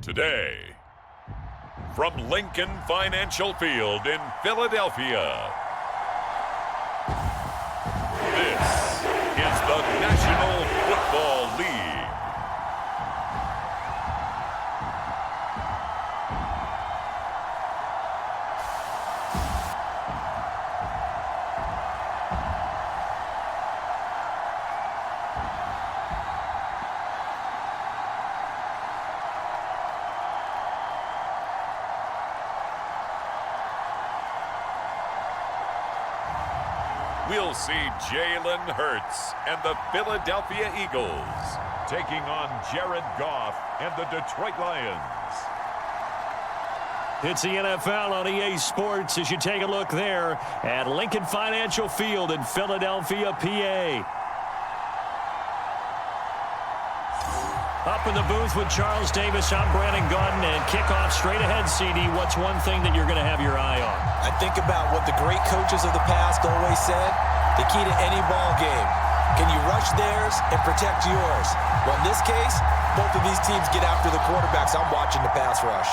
Today, from Lincoln Financial Field in Philadelphia, this is the National Football League. We'll see Jalen Hurts and the Philadelphia Eagles taking on Jared Goff and the Detroit Lions. It's the NFL on EA Sports as you take a look there at Lincoln Financial Field in Philadelphia, PA. Up in the booth with Charles Davis, I'm Brandon Gaudin, and kickoff straight ahead, CD. What's one thing that you're going to have your eye on? I think about what the great coaches of the past always said. The key to any ball game. Can you rush theirs and protect yours? Well, in this case, both of these teams get after the quarterbacks. I'm watching the pass rush.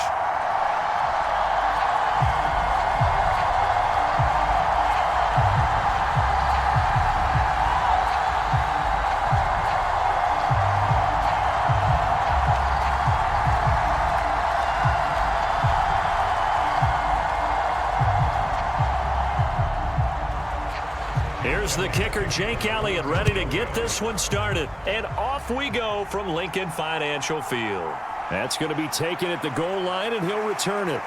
Here's the kicker, Jake Elliott, ready to get this one started. And off we go from Lincoln Financial Field. That's going to be taken at the goal line, and he'll return it.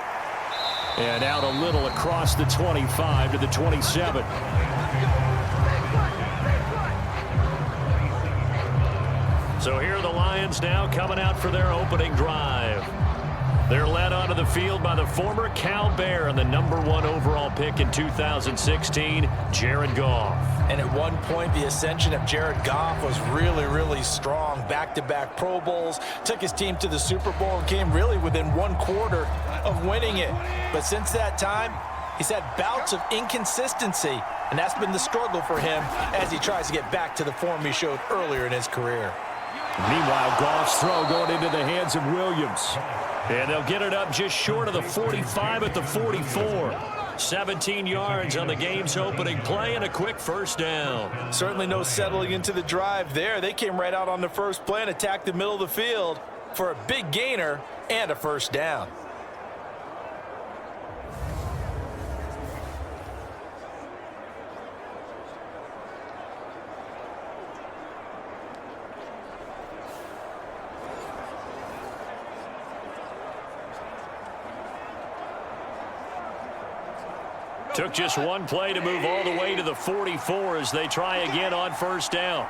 And out a little across the 25 to the 27. So here are the Lions now coming out for their opening drive. They're led onto the field by the former Cal Bear and the #1 overall pick in 2016, Jared Goff. And at one point, the ascension of Jared Goff was really, really strong. Back-to-back Pro Bowls, took his team to the Super Bowl and came really within one quarter of winning it. But since that time, he's had bouts of inconsistency, and that's been the struggle for him as he tries to get back to the form he showed earlier in his career. Meanwhile, Goff's throw going into the hands of Williams. And they'll get it up just short of the 45 at the 44. 17 yards on the game's opening play and a quick first down. Certainly no settling into the drive there. They came right out on the first play and attacked the middle of the field for a big gainer and a first down. Took just one play to move all the way to the 44 as they try again on first down.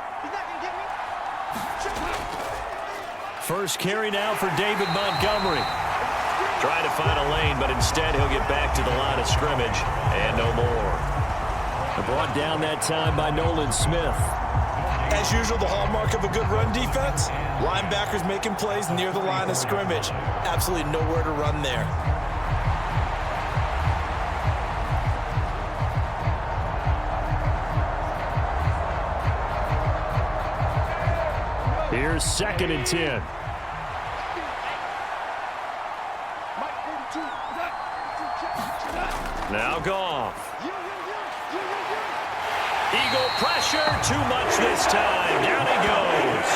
First carry now for David Montgomery. Trying to find a lane, but instead he'll get back to the line of scrimmage and no more. Brought down that time by Nolan Smith. As usual, the hallmark of a good run defense, linebackers making plays near the line of scrimmage. Absolutely nowhere to run there. Here's 2nd and 10. Now Goff. Eagle pressure, too much this time. Down he goes.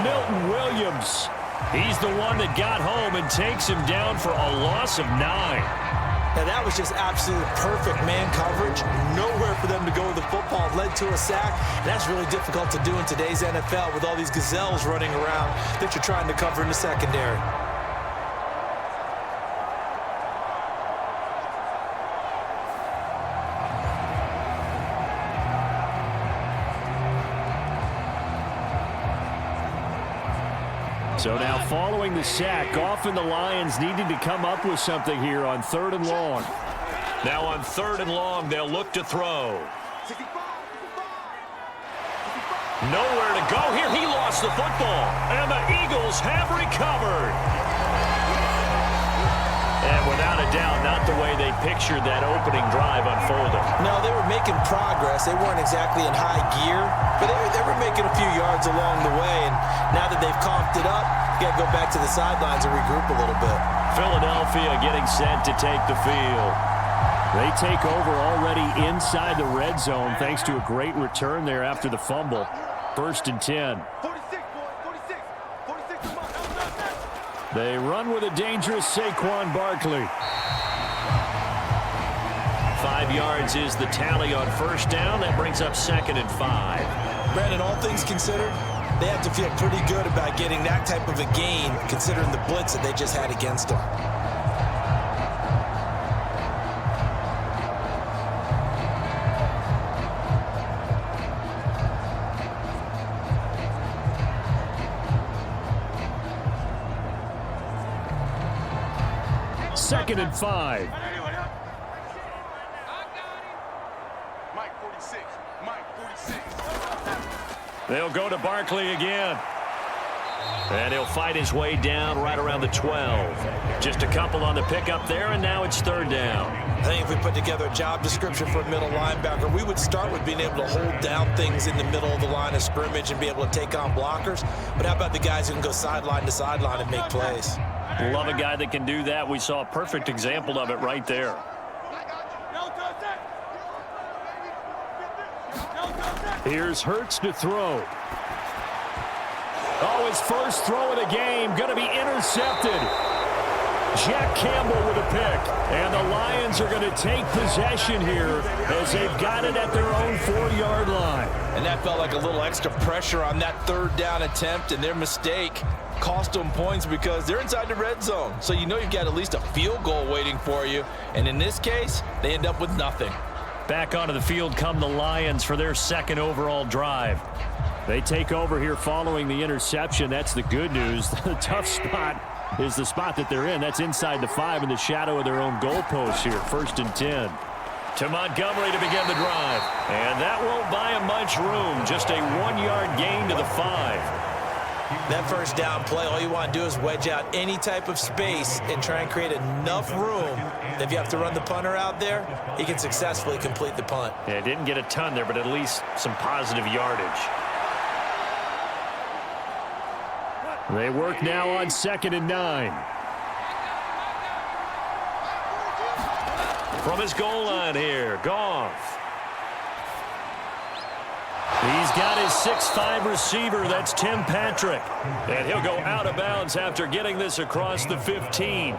Milton Williams. He's the one that got home and takes him down for a loss of 9. Now that was just absolute perfect man coverage. Nowhere for them to go with the football. Led to a sack. And that's really difficult to do in today's NFL with all these gazelles running around that you're trying to cover in the secondary. So now following the sack, Goff and the Lions needed to come up with something here on 3rd and long. Now on 3rd and long, they'll look to throw. Nowhere to go here. He lost the football. And the Eagles have recovered. And without a doubt, not the way they pictured that opening drive unfolding. No, they were making progress. They weren't exactly in high gear, but they were making a few yards along the way. And now that they've comped it up, you got to go back to the sidelines and regroup a little bit. Philadelphia getting set to take the field. They take over already inside the red zone thanks to a great return there after the fumble. 1st and 10. 46, boys, 46. They run with a dangerous Saquon Barkley. 5 yards is the tally on 1st down. That brings up 2nd and 5. Brandon, all things considered, they have to feel pretty good about getting that type of a gain considering the blitz that they just had against them. Second and 5. Mike 46. Mike 46. They'll go to Barkley again. And he'll fight his way down right around the 12. Just a couple on the pickup there, and now it's 3rd down. I think if we put together a job description for a middle linebacker, we would start with being able to hold down things in the middle of the line of scrimmage and be able to take on blockers. But how about the guys who can go sideline to sideline and make plays? Love a guy that can do that. We saw a perfect example of it right there. Here's Hurts to throw. Oh, his first throw of the game going to be intercepted. Jack Campbell with a pick. And the Lions are going to take possession here as they've got it at their own 4-yard line. And that felt like a little extra pressure on that 3rd down attempt, and their mistake cost them points because they're inside the red zone. So you know you've got at least a field goal waiting for you. And in this case, they end up with nothing. Back onto the field come the Lions for their 2nd overall drive. They take over here following the interception. That's the good news. The tough spot is the spot that they're in. That's inside the 5 in the shadow of their own goalpost here. 1st and 10. To Montgomery to begin the drive. And that won't buy him much room. Just a 1-yard gain to the 5. That 1st down play, all you want to do is wedge out any type of space and try and create enough room that if you have to run the punter out there, he can successfully complete the punt. Yeah, didn't get a ton there, but at least some positive yardage. They work now on 2nd and 9. From his goal line here, Goff. He's got his 6'5" receiver. That's Tim Patrick. And he'll go out of bounds after getting this across the 15.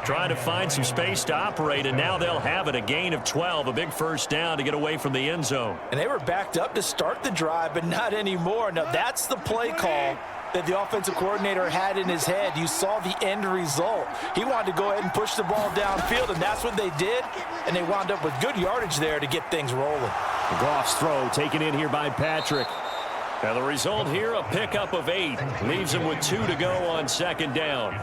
Trying to find some space to operate, and now they'll have it. A gain of 12, a big 1st down to get away from the end zone. And they were backed up to start the drive, but not anymore. Now, that's the play call that the offensive coordinator had in his head. You saw the end result. He wanted to go ahead and push the ball downfield, and that's what they did, and they wound up with good yardage there to get things rolling. Goff's throw taken in here by Patrick. Now the result here, a pickup of 8. Leaves him with 2 to go on 2nd down.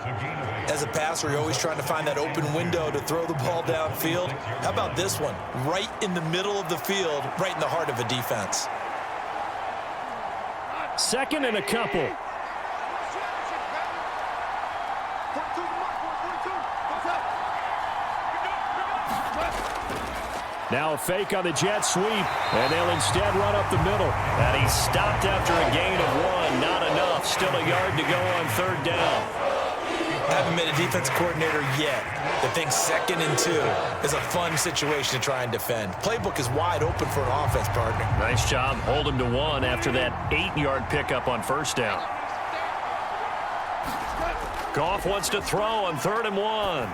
As a passer, you're always trying to find that open window to throw the ball downfield. How about this one? Right in the middle of the field, right in the heart of a defense. 2nd and a couple. Now a fake on the jet sweep, and they'll instead run up the middle. And he's stopped after a gain of 1. Not enough. Still a yard to go on 3rd down. Haven't been a defense coordinator yet that thinks 2nd and 2 is a fun situation to try and defend. Playbook is wide open for an offense partner. Nice job. Hold him to 1 after that 8-yard pickup on 1st down. Goff wants to throw on 3rd and 1.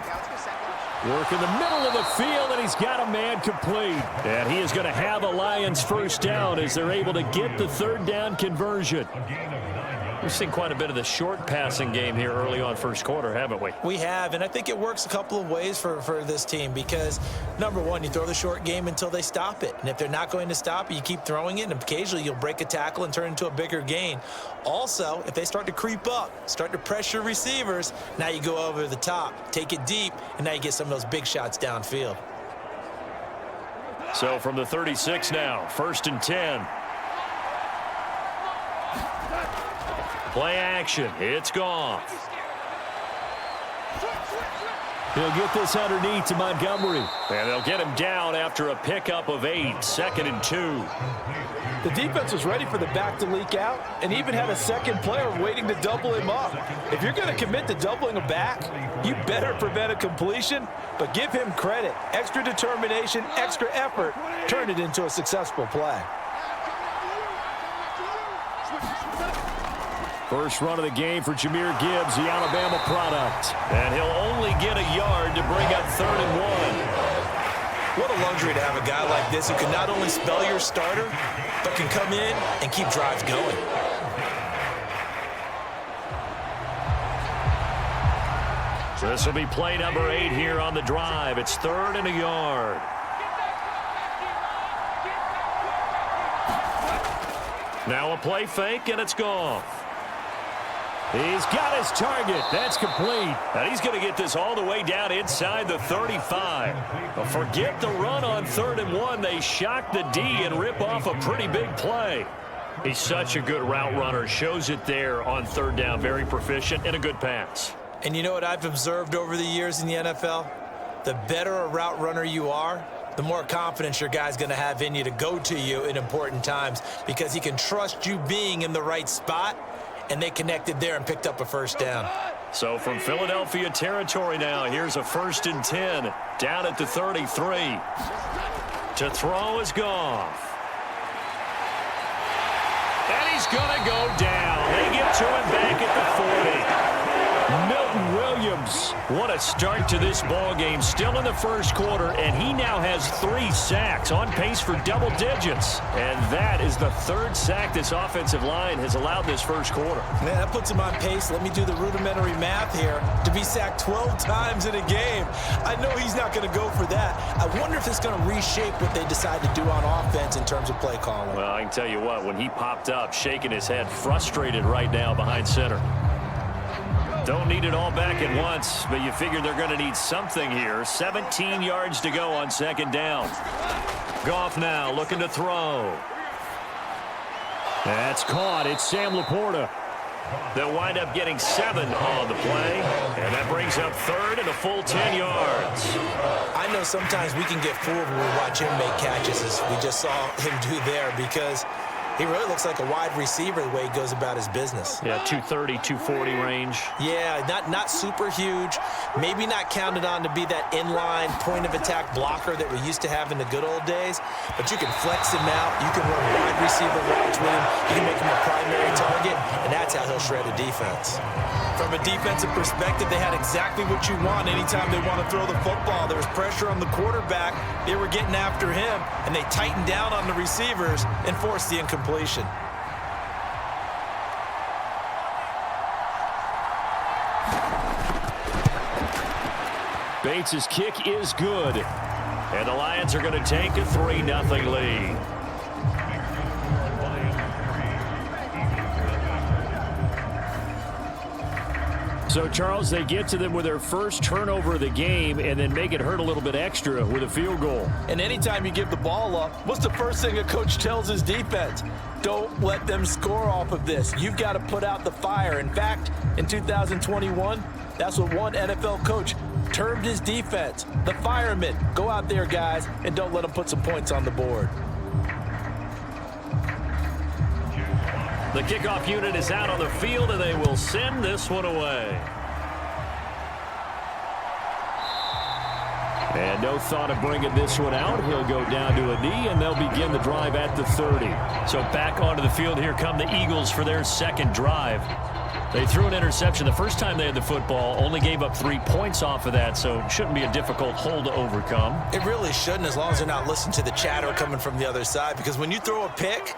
Work in the middle of the field, and he's got a man complete. And he is going to have a Lions 1st down as they're able to get the 3rd down conversion. We've seen quite a bit of the short passing game here early on 1st quarter, haven't we? We have, and I think it works a couple of ways for this team because, number one, you throw the short game until they stop it. And if they're not going to stop it, you keep throwing it, and occasionally you'll break a tackle and turn it into a bigger gain. Also, if they start to creep up, start to pressure receivers, now you go over the top, take it deep, and now you get some of those big shots downfield. So from the 36 now, 1st and 10. Play action. It's Goff. He'll get this underneath to Montgomery. And they'll get him down after a pickup of 8, 2nd and 2. The defense was ready for the back to leak out and even had a second player waiting to double him up. If you're going to commit to doubling a back, you better prevent a completion, but give him credit. Extra determination, extra effort, turn it into a successful play. First run of the game for Jahmyr Gibbs, the Alabama product. And he'll only get a yard to bring up 3rd and 1. What a luxury to have a guy like this who can not only spell your starter, but can come in and keep drives going. So this will be play number 8 here on the drive. It's 3rd and a yard. Now a play fake, and it's Goff. He's got his target. That's complete. And he's going to get this all the way down inside the 35. But forget the run on 3rd and 1. They shock the D and rip off a pretty big play. He's such a good route runner. Shows it there on 3rd down. Very proficient and a good pass. And you know what I've observed over the years in the NFL? The better a route runner you are, the more confidence your guy's going to have in you to go to you in important times because he can trust you being in the right spot. And they connected there and picked up a 1st down. So from Philadelphia territory now, here's a 1st and 10 down at the 33. To throw is Goff. And he's going to go down. They get to him back at the 40. Milton Williams, what a start to this ball game. Still in the first quarter, and he now has 3 sacks, on pace for double digits. And that is the 3rd sack this offensive line has allowed this first quarter. Man, that puts him on pace. Let me do the rudimentary math here. To be sacked 12 times in a game. I know he's not going to go for that. I wonder if it's going to reshape what they decide to do on offense in terms of play calling. Well, I can tell you what, when he popped up, shaking his head, frustrated right now behind center. Don't need it all back at once, but you figure they're going to need something here. 17 yards to go on 2nd down. Goff now looking to throw. That's caught. It's Sam Laporta. They'll wind up getting 7 on the play, and that brings up 3rd and a full 10 yards. I know sometimes we can get fooled when we watch him make catches, as we just saw him do there, because he really looks like a wide receiver the way he goes about his business. Yeah, 230, 240 range. Yeah, not super huge. Maybe not counted on to be that inline point-of-attack blocker that we used to have in the good old days. But you can flex him out. You can run wide receiver routes with him. You can make him a primary target, and that's how he'll shred a defense. From a defensive perspective, they had exactly what you want anytime they want to throw the football. There was pressure on the quarterback. They were getting after him, and they tightened down on the receivers and forced the incompletion. Bates' kick is good. And the Lions are going to take a 3-0 lead. So, Charles, they get to them with their first turnover of the game and then make it hurt a little bit extra with a field goal. And anytime you give the ball up, what's the first thing a coach tells his defense? Don't let them score off of this. You've got to put out the fire. In fact, in 2021, that's what one NFL coach termed his defense. The firemen. Go out there, guys, and don't let them put some points on the board. The kickoff unit is out on the field, and they will send this one away. And no thought of bringing this one out. He'll go down to a knee, and they'll begin the drive at the 30. So back onto the field, here come the Eagles for their second drive. They threw an interception the first time they had the football, only gave up 3 points off of that, so it shouldn't be a difficult hole to overcome. It really shouldn't, as long as they're not listening to the chatter coming from the other side, because when you throw a pick,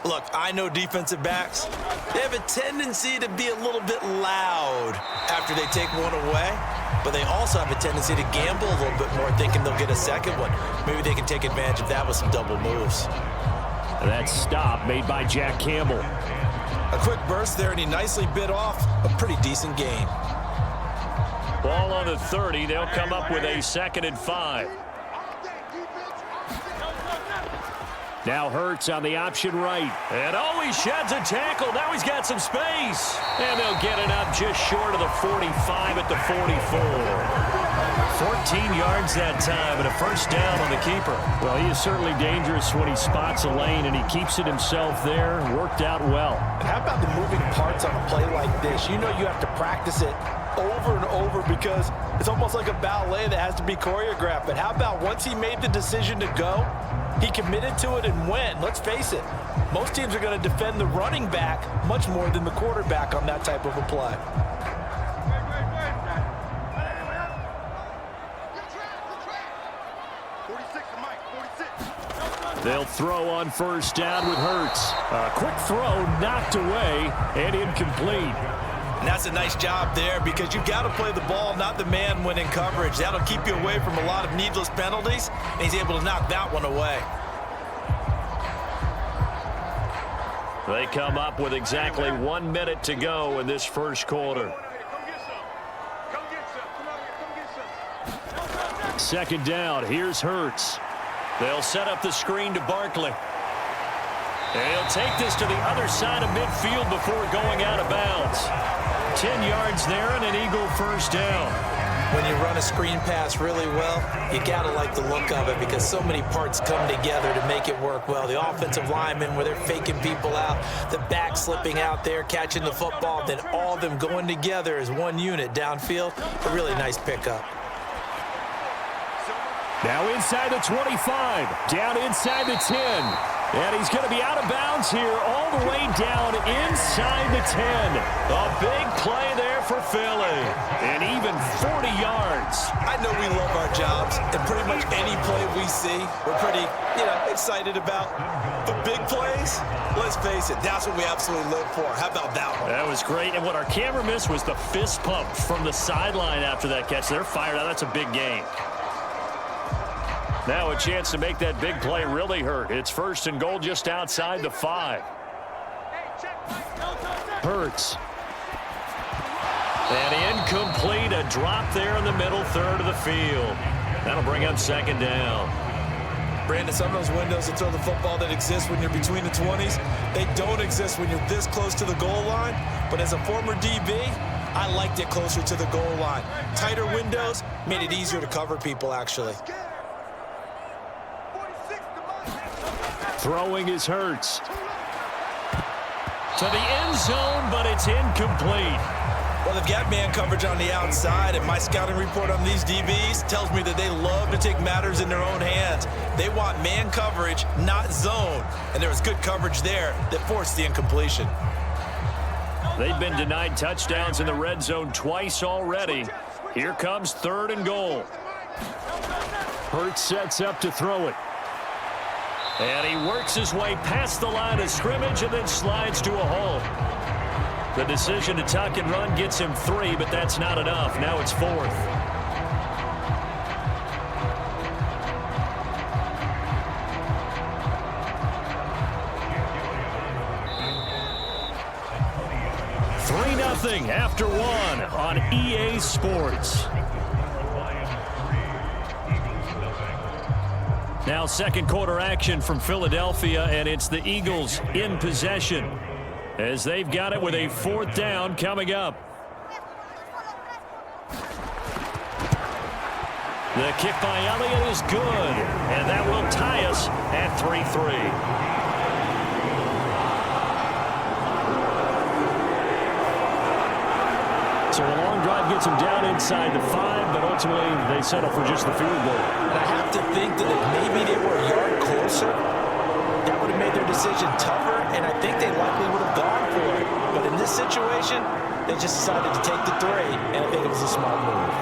look, I know defensive backs, they have a tendency to be a little bit loud after they take one away, but they also have a tendency to gamble a little bit more, thinking they'll get a second one. Maybe they can take advantage of that with some double moves. And that stop made by Jack Campbell. A quick burst there, and he nicely bit off a pretty decent gain. Ball on the 30. They'll come up with a 2nd and 5. Now Hurts on the option right. And he sheds a tackle. Now he's got some space. And they'll get it up just short of the 45 at the 44. 14 yards that time and a first down on the keeper. Well, he is certainly dangerous when he spots a lane and he keeps it himself there. Worked out well. And how about the moving parts on a play like this? You know you have to practice it over and over because it's almost like a ballet that has to be choreographed. But how about once he made the decision to go, he committed to it and went. Let's face it, most teams are going to defend the running back much more than the quarterback on that type of a play. They'll throw on first down with Hurts. A quick throw knocked away and incomplete. And that's a nice job there because you've got to play the ball, not the man when in coverage. That'll keep you away from a lot of needless penalties, and he's able to knock that one away. They come up with exactly 1 minute to go in this first quarter. Second down, here's Hurts. They'll set up the screen to Barkley. And he'll take this to the other side of midfield before going out of bounds. 10 yards there and an Eagle first down. When you run a screen pass really well, you got to like the look of it because so many parts come together to make it work well. The offensive linemen where they're faking people out, the back slipping out there, catching the football, then all of them going together as one unit downfield. A really nice pickup. Now inside the 25, down inside the 10. And he's going to be out of bounds here all the way down inside the 10. A big play there for Philly. And even 40 yards. I know we love our jobs, and pretty much any play we see, we're pretty, excited about. But big plays, let's face it, that's what we absolutely live for. How about that one? That was great. And what our camera missed was the fist pump from the sideline after that catch. They're fired out. That's a big game. Now a chance to make that big play really hurt. It's first and goal just outside the 5. Hurts. And incomplete. A drop there in the middle third of the field. That'll bring up second down. Brandon, some of those windows to throw the football that exist when you're between the 20s, they don't exist when you're this close to the goal line. But as a former DB, I liked it closer to the goal line. Tighter windows made it easier to cover people, actually. Throwing is Hurts. To the end zone, but it's incomplete. Well, they've got man coverage on the outside, and my scouting report on these DBs tells me that they love to take matters in their own hands. They want man coverage, not zone. And there was good coverage there that forced the incompletion. They've been denied touchdowns in the red zone twice already. Here comes third and goal. Hurts sets up to throw it. And he works his way past the line of scrimmage and then slides to a hole. The decision to tuck and run gets him 3, but that's not enough. Now it's 4th. Nothing after 1 on EA Sports. Now second quarter action from Philadelphia, and it's the Eagles in possession as they've got it with a 4th down coming up. The kick by Elliott is good, and that will tie us at 3-3. So a long drive gets them down inside the 5, but ultimately they settle for just the field goal. And I have to think that if maybe they were a yard closer, that would have made their decision tougher, and I think they likely would have gone for it. But in this situation, they just decided to take the 3, and I think it was a smart move.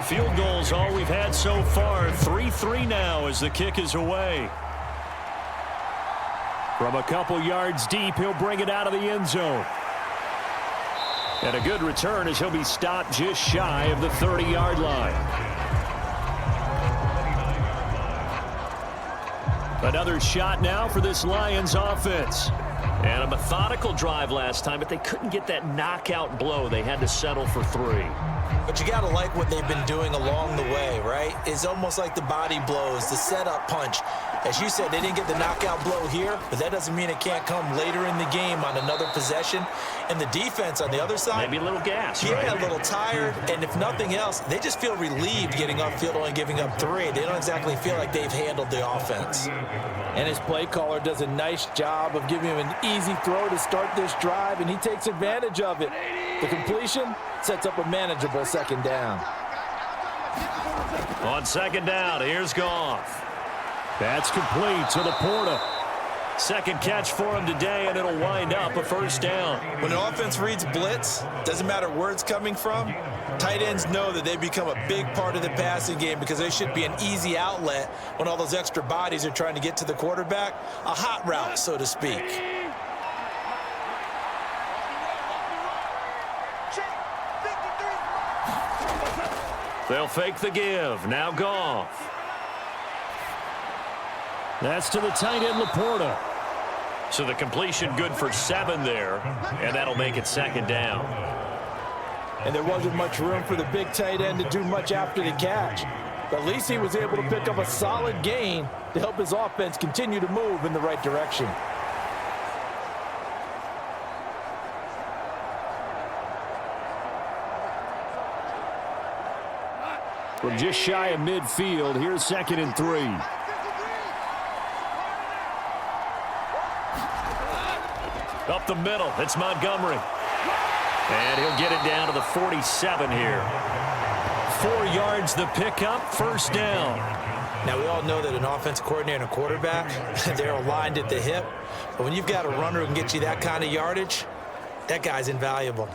Field goals all we've had so far. 3-3 now as the kick is away. From a couple yards deep, he'll bring it out of the end zone. And a good return as he'll be stopped just shy of the 30-yard line. Another shot now for this Lions offense. And a methodical drive last time, but they couldn't get that knockout blow. They had to settle for 3. But you got to like what they've been doing along the way, right? It's almost like the body blows, the setup punch. As you said, they didn't get the knockout blow here, but that doesn't mean it can't come later in the game on another possession. And the defense on the other side, maybe a little gas, yeah, right? A little tired. And if nothing else, they just feel relieved getting upfield, only giving up 3. They don't exactly feel like they've handled the offense. And his play caller does a nice job of giving him an easy throw to start this drive, and he takes advantage of it. The completion sets up a manageable second down. On second down, here's Goff. That's complete to Laporta. Second catch for him today, and it'll wind up a first down. When an offense reads blitz, doesn't matter where it's coming from, tight ends know that they become a big part of the passing game because they should be an easy outlet when all those extra bodies are trying to get to the quarterback. A hot route, so to speak. They'll fake the give. Now Goff. That's to the tight end, Laporta. So the completion good for 7 there, and that'll make it second down. And there wasn't much room for the big tight end to do much after the catch. But at least he was able to pick up a solid gain to help his offense continue to move in the right direction. From just shy of midfield, here's 2nd and 3. Up the middle, it's Montgomery. And he'll get it down to the 47 here. 4 yards the pickup, first down. Now, we all know that an offensive coordinator and a quarterback, they're aligned at the hip. But when you've got a runner who can get you that kind of yardage, that guy's invaluable.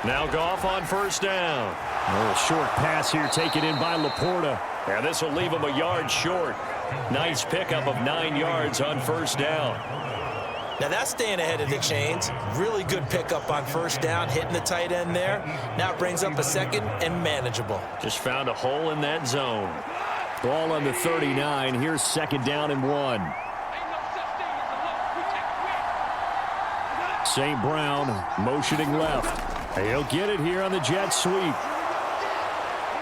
Now Goff on first down. A little short pass here taken in by Laporta. And this will leave him a yard short. Nice pickup of 9 yards on first down. Now that's staying ahead of the chains. Really good pickup on first down, hitting the tight end there. Now it brings up a second and manageable. Just found a hole in that zone. Ball on the 39. Here's second down and 1. St. Brown motioning left. He'll get it here on the jet sweep.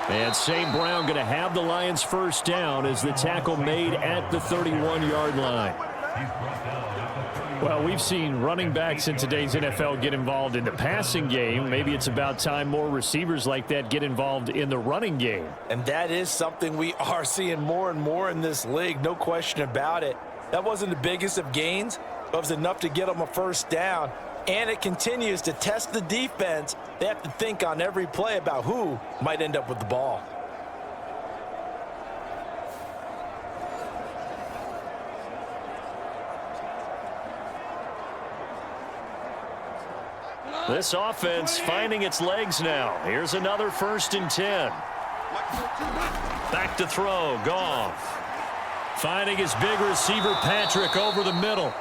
And St. Brown going to have the Lions first down as the tackle made at the 31-yard line. Well, we've seen running backs in today's NFL get involved in the passing game. Maybe it's about time more receivers like that get involved in the running game. And that is something we are seeing more and more in this league, no question about it. That wasn't the biggest of gains, but it was enough to get them a first down. And it continues to test the defense. They have to think on every play about who might end up with the ball. This offense finding its legs now. Here's another 1st and 10. Back to throw, Goff. Finding his big receiver, Patrick, over the middle.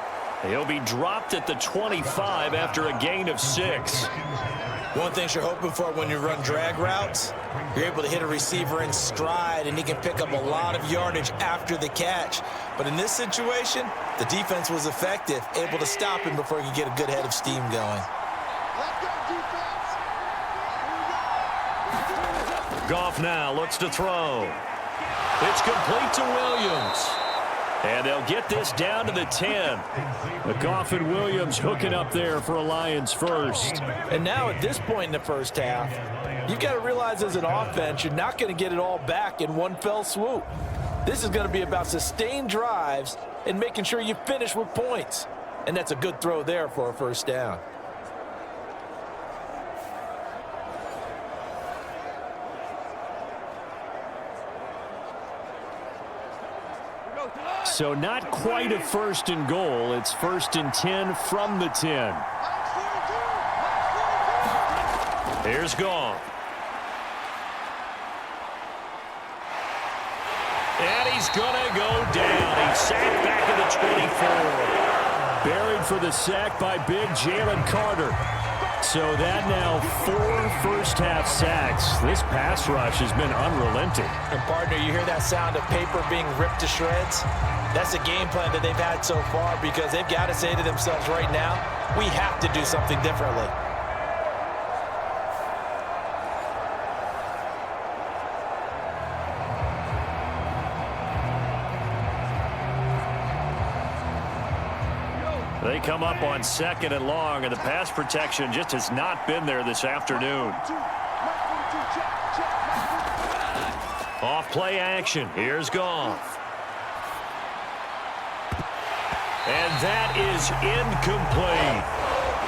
He'll be dropped at the 25 after a gain of 6. One thing you're hoping for when you run drag routes, you're able to hit a receiver in stride, and he can pick up a lot of yardage after the catch. But in this situation, the defense was effective, able to stop him before he could get a good head of steam going. Goff now looks to throw. It's complete to Williams. And they'll get this down to the 10. The Goff and Williams hooking up there for a Lions first. And now at this point in the first half, you've got to realize as an offense, you're not going to get it all back in one fell swoop. This is going to be about sustained drives and making sure you finish with points. And that's a good throw there for a first down. So not quite a 1st and goal. It's 1st and 10 from the 10. Here's Goff. And he's going to go down. He's sacked back at the 24. Buried for the sack by big Jalen Carter. So that now 4 first-half sacks. This pass rush has been unrelenting. And, partner, you hear that sound of paper being ripped to shreds? That's the game plan that they've had so far because they've got to say to themselves right now, we have to do something differently. They come up on 2nd and long, and the pass protection just has not been there this afternoon. Off play action. Here's Goff. And that is incomplete.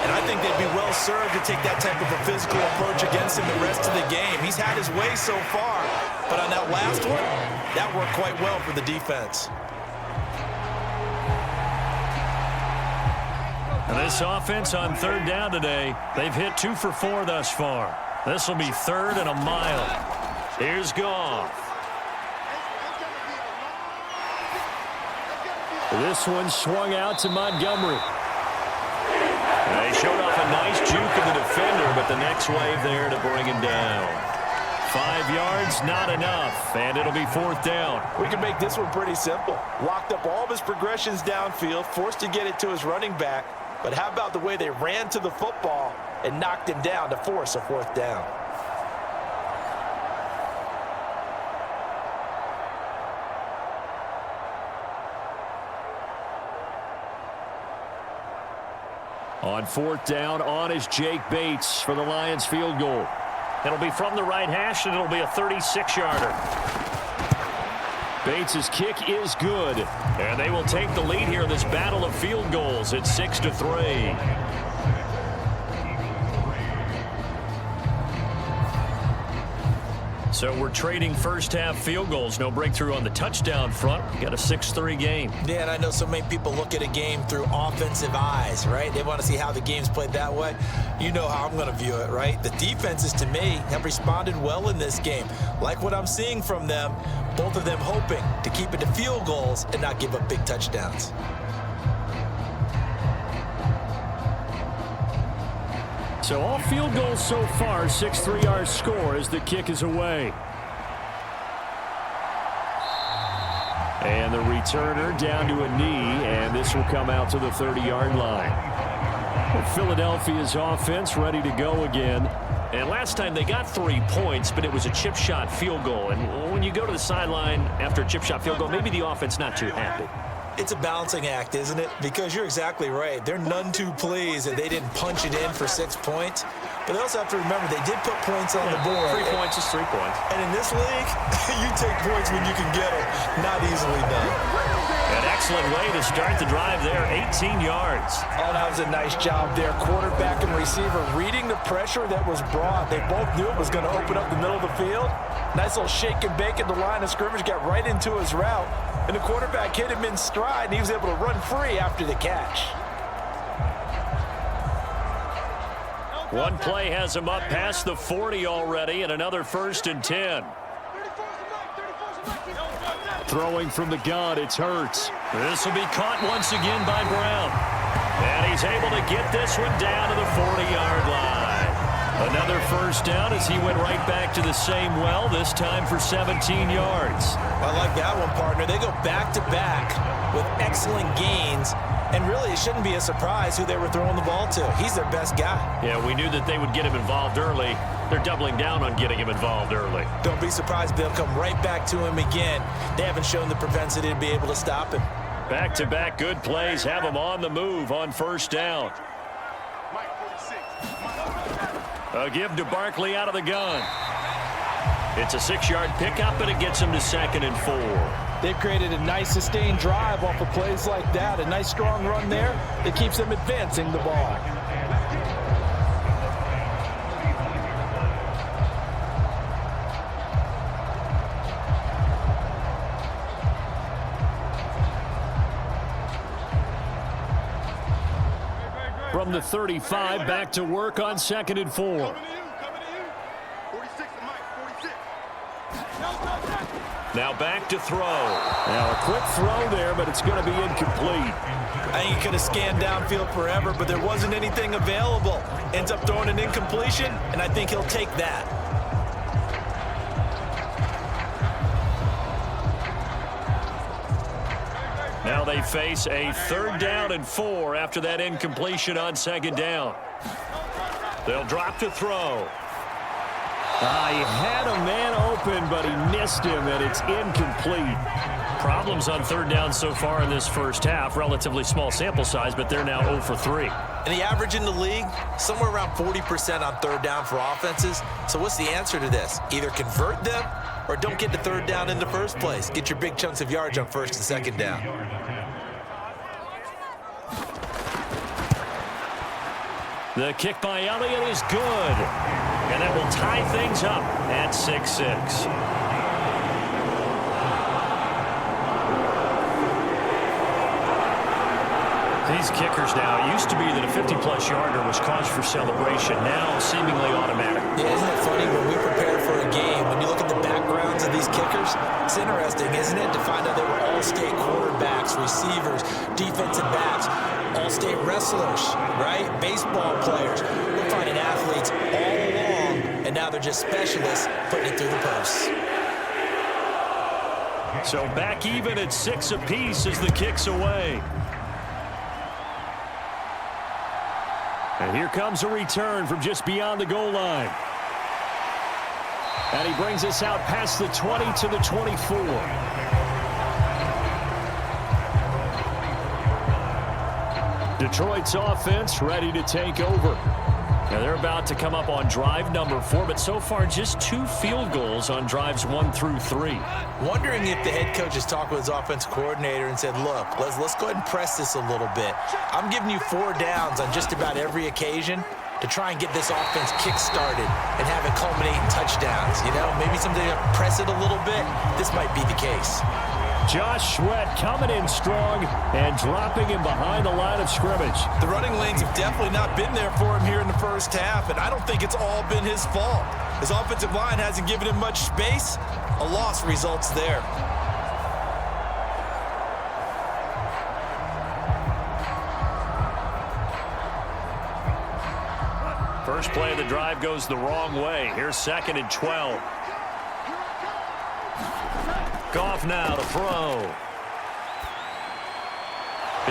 And I think they'd be well served to take that type of a physical approach against him the rest of the game. He's had his way so far, but on that last one, that worked quite well for the defense. And this offense on 3rd down today, they've hit 2 for 4 thus far. This will be 3rd and a mile. Here's Goff. This one swung out to Montgomery. They showed off a nice juke of the defender, but the next wave there to bring him down. 5 yards, not enough, and it'll be 4th down. We can make this one pretty simple. Locked up all of his progressions downfield, forced to get it to his running back. But how about the way they ran to the football and knocked him down to force a 4th down? On 4th down, on is Jake Bates for the Lions field goal. It'll be from the right hash, and it'll be a 36-yarder. Bates' kick is good, and they will take the lead here in this battle of field goals at 6-3. So we're trading first-half field goals. No breakthrough on the touchdown front. We got a 6-3 game. Yeah, and I know so many people look at a game through offensive eyes, right? They want to see how the game's played that way. You know how I'm going to view it, right? The defenses, to me, have responded well in this game. Like what I'm seeing from them, both of them hoping to keep it to field goals and not give up big touchdowns. So all field goals so far, 6-3 our score as the kick is away. And the returner down to a knee, and this will come out to the 30-yard line. Philadelphia's offense ready to go again. And last time they got 3 points, but it was a chip shot field goal. And when you go to the sideline after a chip shot field goal, maybe the offense not too happy. It's a balancing act, isn't it? Because you're exactly right. They're none too pleased that they didn't punch it in for 6 points. But they also have to remember they did put points on the board. 3 points is 3 points. And in this league, you take points when you can get them. Not easily done. An excellent way to start the drive there, 18 yards. Oh, that was a nice job there. Quarterback and receiver reading the pressure that was brought. They both knew it was going to open up the middle of the field. Nice little shake and bake at the line of scrimmage, got right into his route. And the quarterback hit him in stride, and he was able to run free after the catch. One play has him up past the 40 already, and another 1st and 10. Throwing from the gun, it's Hurts. This will be caught once again by Brown. And he's able to get this one down to the 40-yard line. Another 1st down as he went right back to the same well, this time for 17 yards. I like that one, partner. They go back-to-back with excellent gains. And really, it shouldn't be a surprise who they were throwing the ball to. He's their best guy. Yeah, we knew that they would get him involved early. They're doubling down on getting him involved early. Don't be surprised if they'll come right back to him again. They haven't shown the propensity to be able to stop him. Back-to-back good plays have him on the move on 1st down. A give to Barkley out of the gun. It's a 6-yard pickup, and it gets him to 2nd and 4. They've created a nice sustained drive off of plays like that. A nice strong run there that keeps them advancing the ball. From the 35, back to work on 2nd and 4. Now back to throw. Now a quick throw there, but it's going to be incomplete. I think he could have scanned downfield forever, but there wasn't anything available. Ends up throwing an incompletion, and I think he'll take that. Now they face a 3rd down and 4 after that incompletion on 2nd down. They'll drop to throw. He had a man open, but he missed him, and it's incomplete. Problems on 3rd down so far in this first half. Relatively small sample size, but they're now 0 for 3. And the average in the league, somewhere around 40% on 3rd down for offenses. So what's the answer to this? Either convert them or don't get to 3rd down in the first place. Get your big chunks of yards on 1st and 2nd down. The kick by Elliott is good. And that will tie things up at 6-6. These kickers now, it used to be that a 50-plus yarder was cause for celebration. Now seemingly automatic. Yeah, isn't it funny when we prepare for a game, when you look at the backgrounds of these kickers, it's interesting, isn't it, to find out they were all-state quarterbacks, receivers, defensive backs, all-state wrestlers, right? Baseball players. We're finding athletes all along, and now they're just specialists putting it through the posts. So back even at 6 apiece as the kick's away. And here comes a return from just beyond the goal line. And he brings us out past the 20 to the 24. Detroit's offense ready to take over. Now they're about to come up on drive number 4, but so far just 2 field goals on drives 1 through 3. Wondering if the head coach has talked with his offensive coordinator and said, look, let's go ahead and press this a little bit. I'm giving you 4 downs on just about every occasion to try and get this offense kick-started and have it culminate in touchdowns. You know, maybe someday press it a little bit. This might be the case. Josh Sweat coming in strong and dropping him behind the line of scrimmage. The running lanes have definitely not been there for him here in the first half, and I don't think it's all been his fault. His offensive line hasn't given him much space. A loss results there. First play of the drive goes the wrong way. Here's 2nd and 12. Goff now to throw.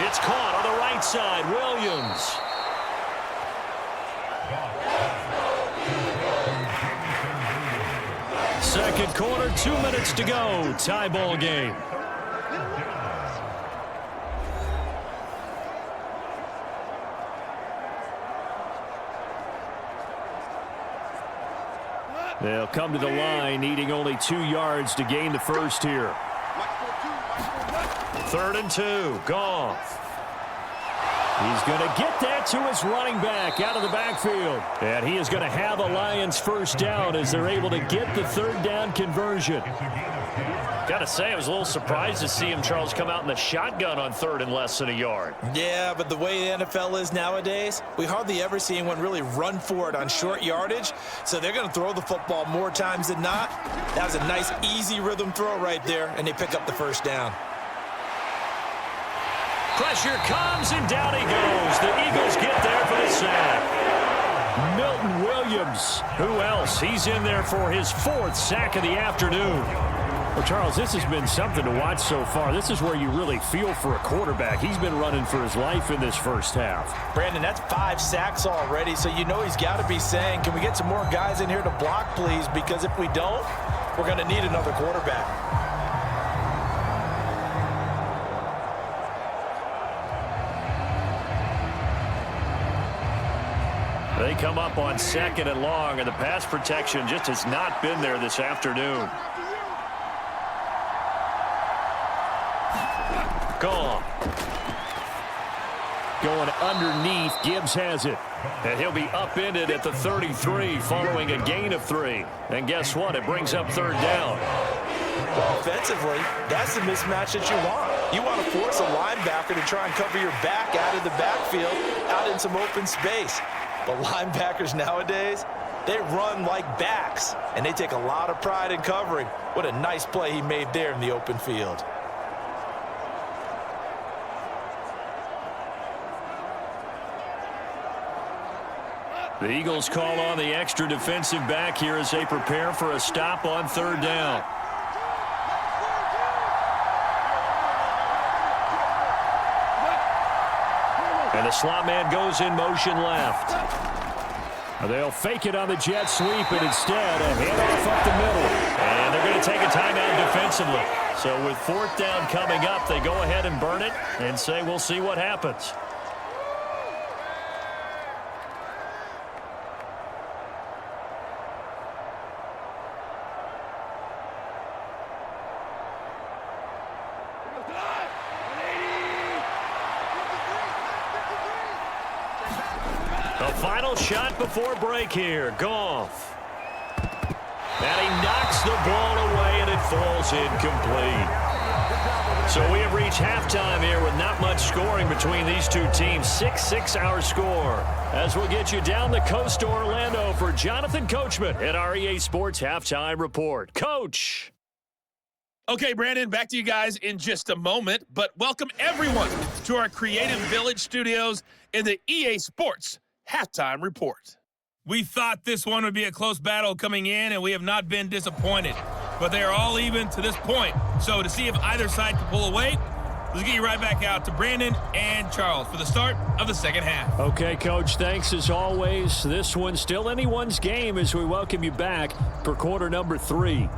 It's caught on the right side. Williams. Second quarter, 2 minutes to go. Tie ball game. They'll come to the line, needing only 2 yards to gain the first here. 3rd and 2, Goff. He's going to get that to his running back out of the backfield. And he is going to have a Lions first down as they're able to get the 3rd down conversion. Got to say, I was a little surprised to see him, Charles, come out in the shotgun on 3rd and less than a yard. Yeah, but the way the NFL is nowadays, we hardly ever see anyone really run for it on short yardage. So they're going to throw the football more times than not. That was a nice, easy rhythm throw right there, and they pick up the first down. Pressure comes, and down he goes. The Eagles get there for the sack. Milton Williams. Who else? He's in there for his 4th sack of the afternoon. Well, Charles, this has been something to watch so far. This is where you really feel for a quarterback. He's been running for his life in this first half. Brandon, that's 5 sacks already, so you know he's got to be saying, can we get some more guys in here to block, please? Because if we don't, we're going to need another quarterback. They come up on 2nd and long, and the pass protection just has not been there this afternoon. Gone. Going underneath, Gibbs has it. And he'll be upended at the 33 following a gain of 3. And guess what? It brings up 3rd down. Well, offensively, that's the mismatch that you want. You want to force a linebacker to try and cover your back out of the backfield, out in some open space. But linebackers nowadays, they run like backs, and they take a lot of pride in covering. What a nice play he made there in the open field. The Eagles call on the extra defensive back here as they prepare for a stop on third down. And the slot man goes in motion left. They'll fake it on the jet sweep, and instead a handoff up the middle. And they're going to take a timeout defensively. So with fourth down coming up, they go ahead and burn it and say we'll see what happens. The final shot before break here. Goff. And he knocks the ball away, and it falls incomplete. So we have reached halftime here with not much scoring between these two teams. 6-6 our score. As we'll get you down the coast to Orlando for Jonathan Coachman at our EA Sports Halftime Report. Coach. Okay, Brandon, back to you guys in just a moment. But welcome everyone to our Creative Village studios in the EA Sports Halftime Report. We thought this one would be a close battle coming in, and we have not been disappointed. But they are all even to this point. So to see if either side can pull away, let's get you right back out to Brandon and Charles for the start of the second half. Okay, Coach, thanks as always. This one's still anyone's game as we welcome you back for quarter number 3.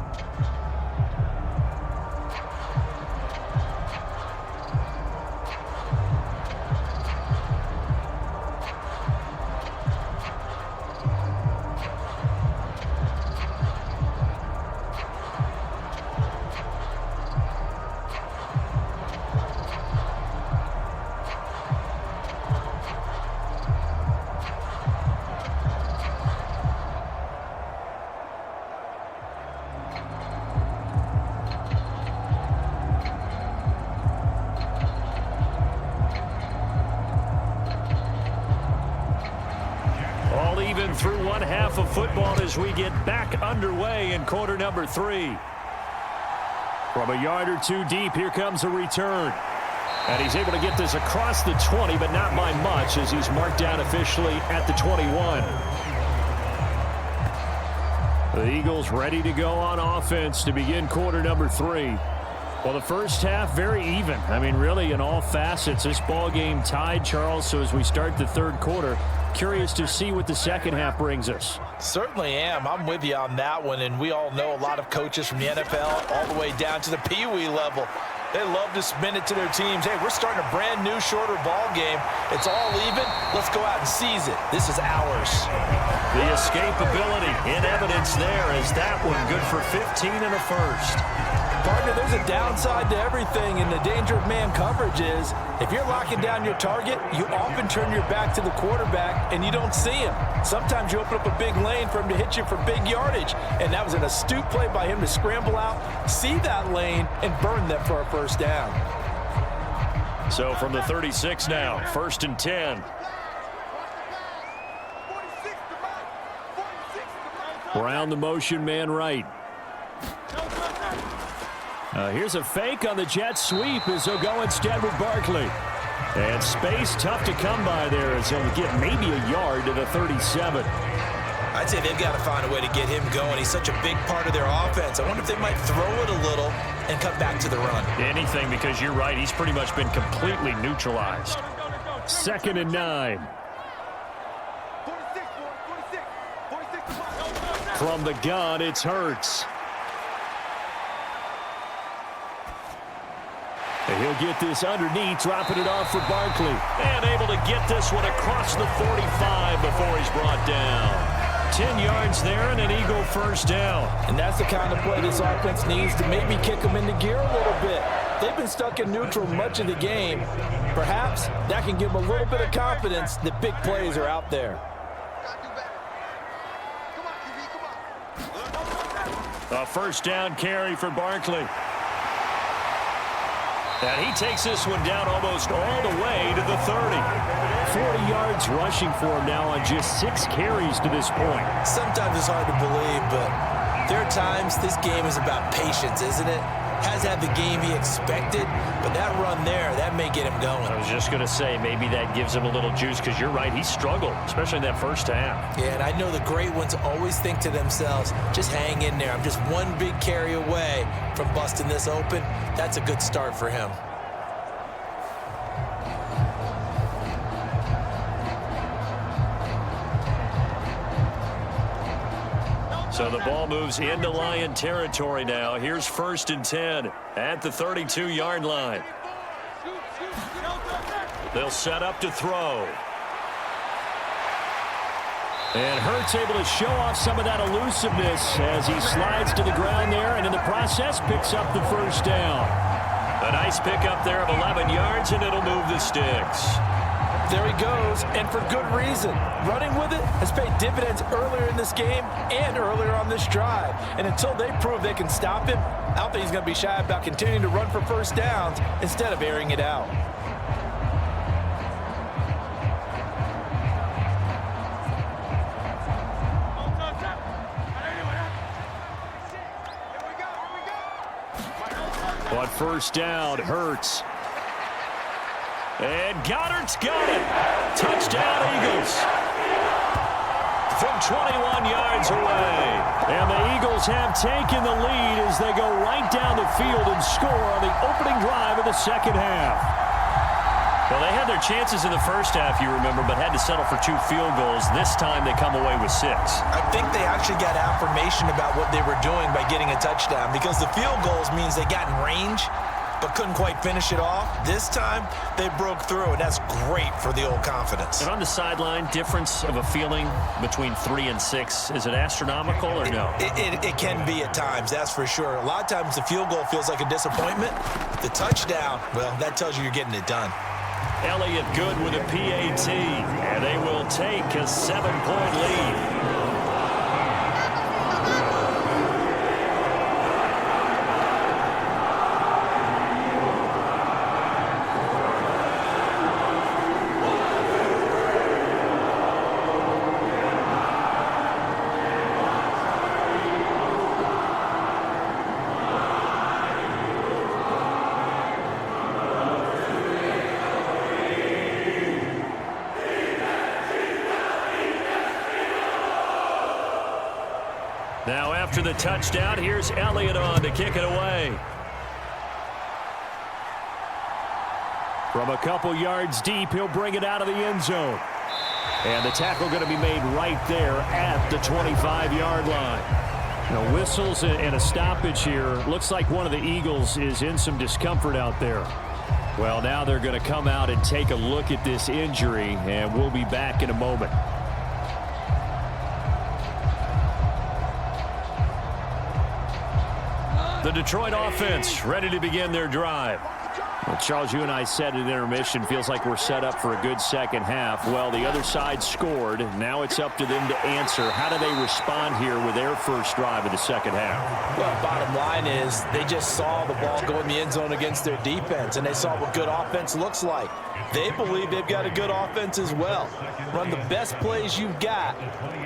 Even through one half of football as we get back underway in quarter number 3. From a yard or two deep, here comes a return. And he's able to get this across the 20, but not by much as he's marked down officially at the 21. The Eagles ready to go on offense to begin quarter number 3. Well, the first half, very even. I mean, really, in all facets, this ball game tied, Charles. So as we start the third quarter, curious to see what the second half brings us. Certainly am. I'm with you on that one, and we all know a lot of coaches from the NFL all the way down to the Pee Wee level. They love to spin it to their teams. Hey, we're starting a brand new, shorter ball game. It's all even. Let's go out and seize it. This is ours. The escapability in evidence there as that one good for 15 and a first. Partner, there's a downside to everything, and the danger of man coverage is if you're locking down your target, you often turn your back to the quarterback and you don't see him. Sometimes you open up a big lane for him to hit you for big yardage, and that was an astute play by him to scramble out, see that lane, and burn them for a first down. So from the 36 now, 1st and 10. Brown the motion man right. Here's a fake on the jet sweep as they'll go instead with Barkley. And space tough to come by there as he'll get maybe a yard to the 37. I'd say they've got to find a way to get him going. He's such a big part of their offense. I wonder if they might throw it a little and cut back to the run. Anything, because you're right. He's pretty much been completely neutralized. 2nd and 9. From the gun, it's Hurts. And he'll get this underneath, dropping it off for Barkley. And able to get this one across the 45 before he's brought down. 10 yards there and an Eagle first down. And that's the kind of play this offense needs to maybe kick them into gear a little bit. They've been stuck in neutral much of the game. Perhaps that can give them a little bit of confidence that big plays are out there. A first down carry for Barkley. And he takes this one down almost all the way to the 30. 40 yards rushing for him now on just 6 carries to this point. Sometimes it's hard to believe, but there are times this game is about patience, isn't it? Hasn't had the game he expected, but that run there, that may get him going. I was just going to say, maybe that gives him a little juice, because you're right, he struggled, especially in that first half. Yeah, and I know the great ones always think to themselves, just hang in there. I'm just one big carry away from busting this open. That's a good start for him. So the ball moves into Lion territory now. Here's 1st and 10 at the 32-yard line. They'll set up to throw. And Hurts able to show off some of that elusiveness as he slides to the ground there, and in the process picks up the 1st down. A nice pickup there of 11 yards, and it'll move the sticks. There he goes, and for good reason. Running with it has paid dividends earlier in this game and earlier on this drive. And until they prove they can stop him, I don't think he's going to be shy about continuing to run for 1st downs instead of airing it out. But 1st down, Hurts. And Goddard's got it. Touchdown, Eagles. From 21 yards away. And the Eagles have taken the lead as they go right down the field and score on the opening drive of the 2nd half. Well, they had their chances in the first half, you remember, but had to settle for 2 field goals. This time they come away with 6. I think they actually got affirmation about what they were doing by getting a touchdown, because the field goals means they got in range but couldn't quite finish it off. This time, they broke through, and that's great for the old confidence. And on the sideline, difference of a feeling between 3 and 6, is it astronomical or no? It can be at times, that's for sure. A lot of times the field goal feels like a disappointment. The touchdown, well, that tells you you're getting it done. Elliott good with a PAT, and they will take a 7-point lead. Now after the touchdown, here's Elliott on to kick it away. From a couple yards deep, he'll bring it out of the end zone. And the tackle going to be made right there at the 25-yard line. Now, whistles and a stoppage here. Looks like one of the Eagles is in some discomfort out there. Well, now they're going to come out and take a look at this injury, and we'll be back in a moment. The Detroit offense ready to begin their drive. Well, Charles, you and I said at intermission, feels like we're set up for a good second half. Well, the other side scored. Now it's up to them to answer. How do they respond here with their first drive of the second half? Well, bottom line is they just saw the ball go in the end zone against their defense, and they saw what good offense looks like. They believe they've got a good offense as well. Run the best plays you've got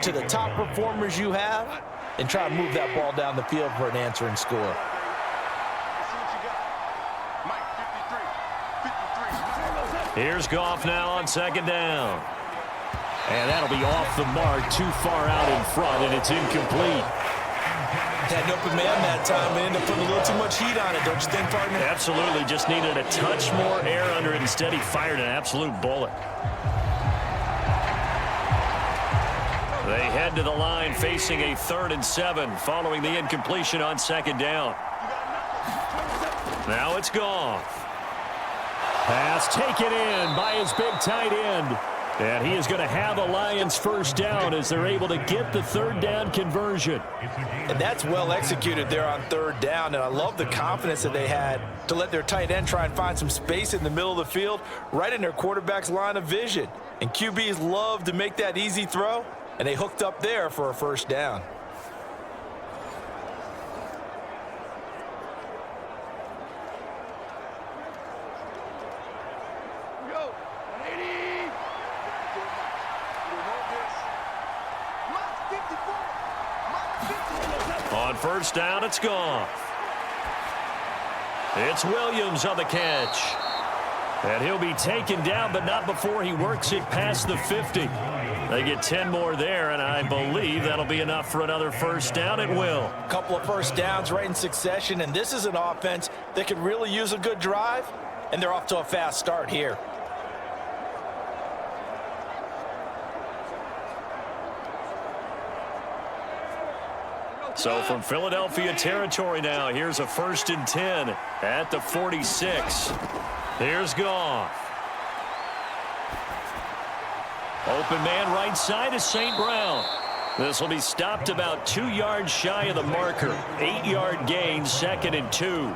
to the top performers you have, and try to move that ball down the field for an answering score. Here's Goff now on 2nd down. And that'll be off the mark, too far out in front, and it's incomplete. Had an open man that time and ended up putting a little too much heat on it, don't you think, partner? Absolutely, just needed a touch more air under it. Instead, he fired an absolute bullet. They head to the line facing a 3rd and 7 following the incompletion on 2nd down. Now it's Goff. Pass taken in by his big tight end. And he is going to have a Lions first down as they're able to get the 3rd down conversion. And that's well executed there on 3rd down. And I love the confidence that they had to let their tight end try and find some space in the middle of the field, right in their quarterback's line of vision. And QBs love to make that easy throw, and they hooked up there for a first down. first down. It's gone. It's Williams on the catch. And he'll be taken down, but not before he works it past the 50. They get 10 more there, and I believe that'll be enough for another first down. It will. A couple of first downs right in succession, and this is an offense that could really use a good drive, and they're off to a fast start here. So from Philadelphia territory now, here's a 1st and 10 at the 46. Here's Goff. Open man right side is St. Brown. This will be stopped about 2 yards shy of the marker. 8-yard gain, 2nd and 2.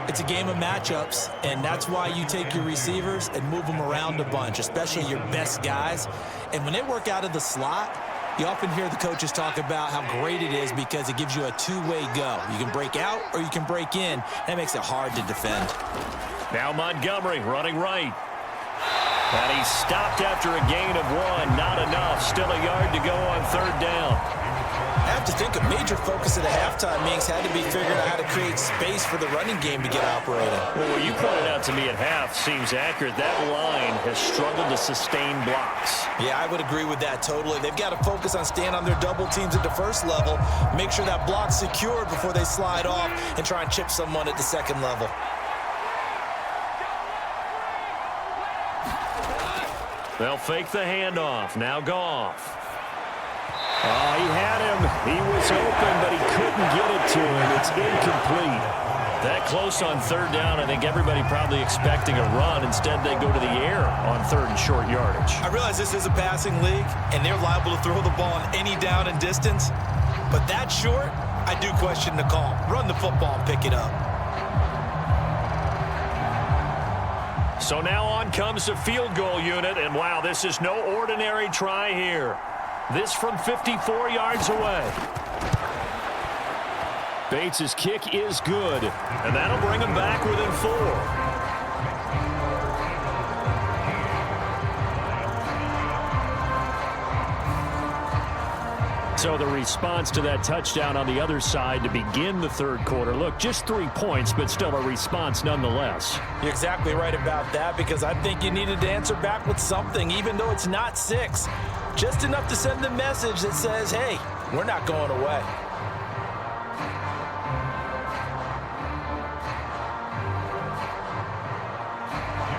It's a game of matchups, and that's why you take your receivers and move them around a bunch, especially your best guys. And when they work out of the slot, you often hear the coaches talk about how great it is because it gives you a two-way go. You can break out or you can break in. That makes it hard to defend. Now Montgomery running right. And he's stopped after a gain of 1. Not enough. Still a yard to go on 3rd down. I have to think a major focus at the halftime meetings had to be figuring out how to create space for the running game to get operating. Well, what you pointed out to me at half seems accurate. That line has struggled to sustain blocks. Yeah, I would agree with that totally. They've got to focus on staying on their double teams at the first level, make sure that block's secured before they slide off, and try and chip someone at the second level. They'll fake the handoff. Now Goff. Oh, he had him. He was open, but he couldn't get it to him. It's incomplete. That close on 3rd down, I think everybody probably expecting a run. Instead, they go to the air on 3rd and short yardage. I realize this is a passing league, and they're liable to throw the ball on any down and distance. But that short, I do question the call. Run the football and pick it up. So now on comes the field goal unit, and wow, this is no ordinary try here. This from 54 yards away. Bates' kick is good, and that'll bring him back within 4. So the response to that touchdown on the other side to begin the 3rd quarter. Look, just 3 points, but still a response nonetheless. You're exactly right about that, because I think you needed to answer back with something, even though it's not 6. Just enough to send the message that says, hey, we're not going away.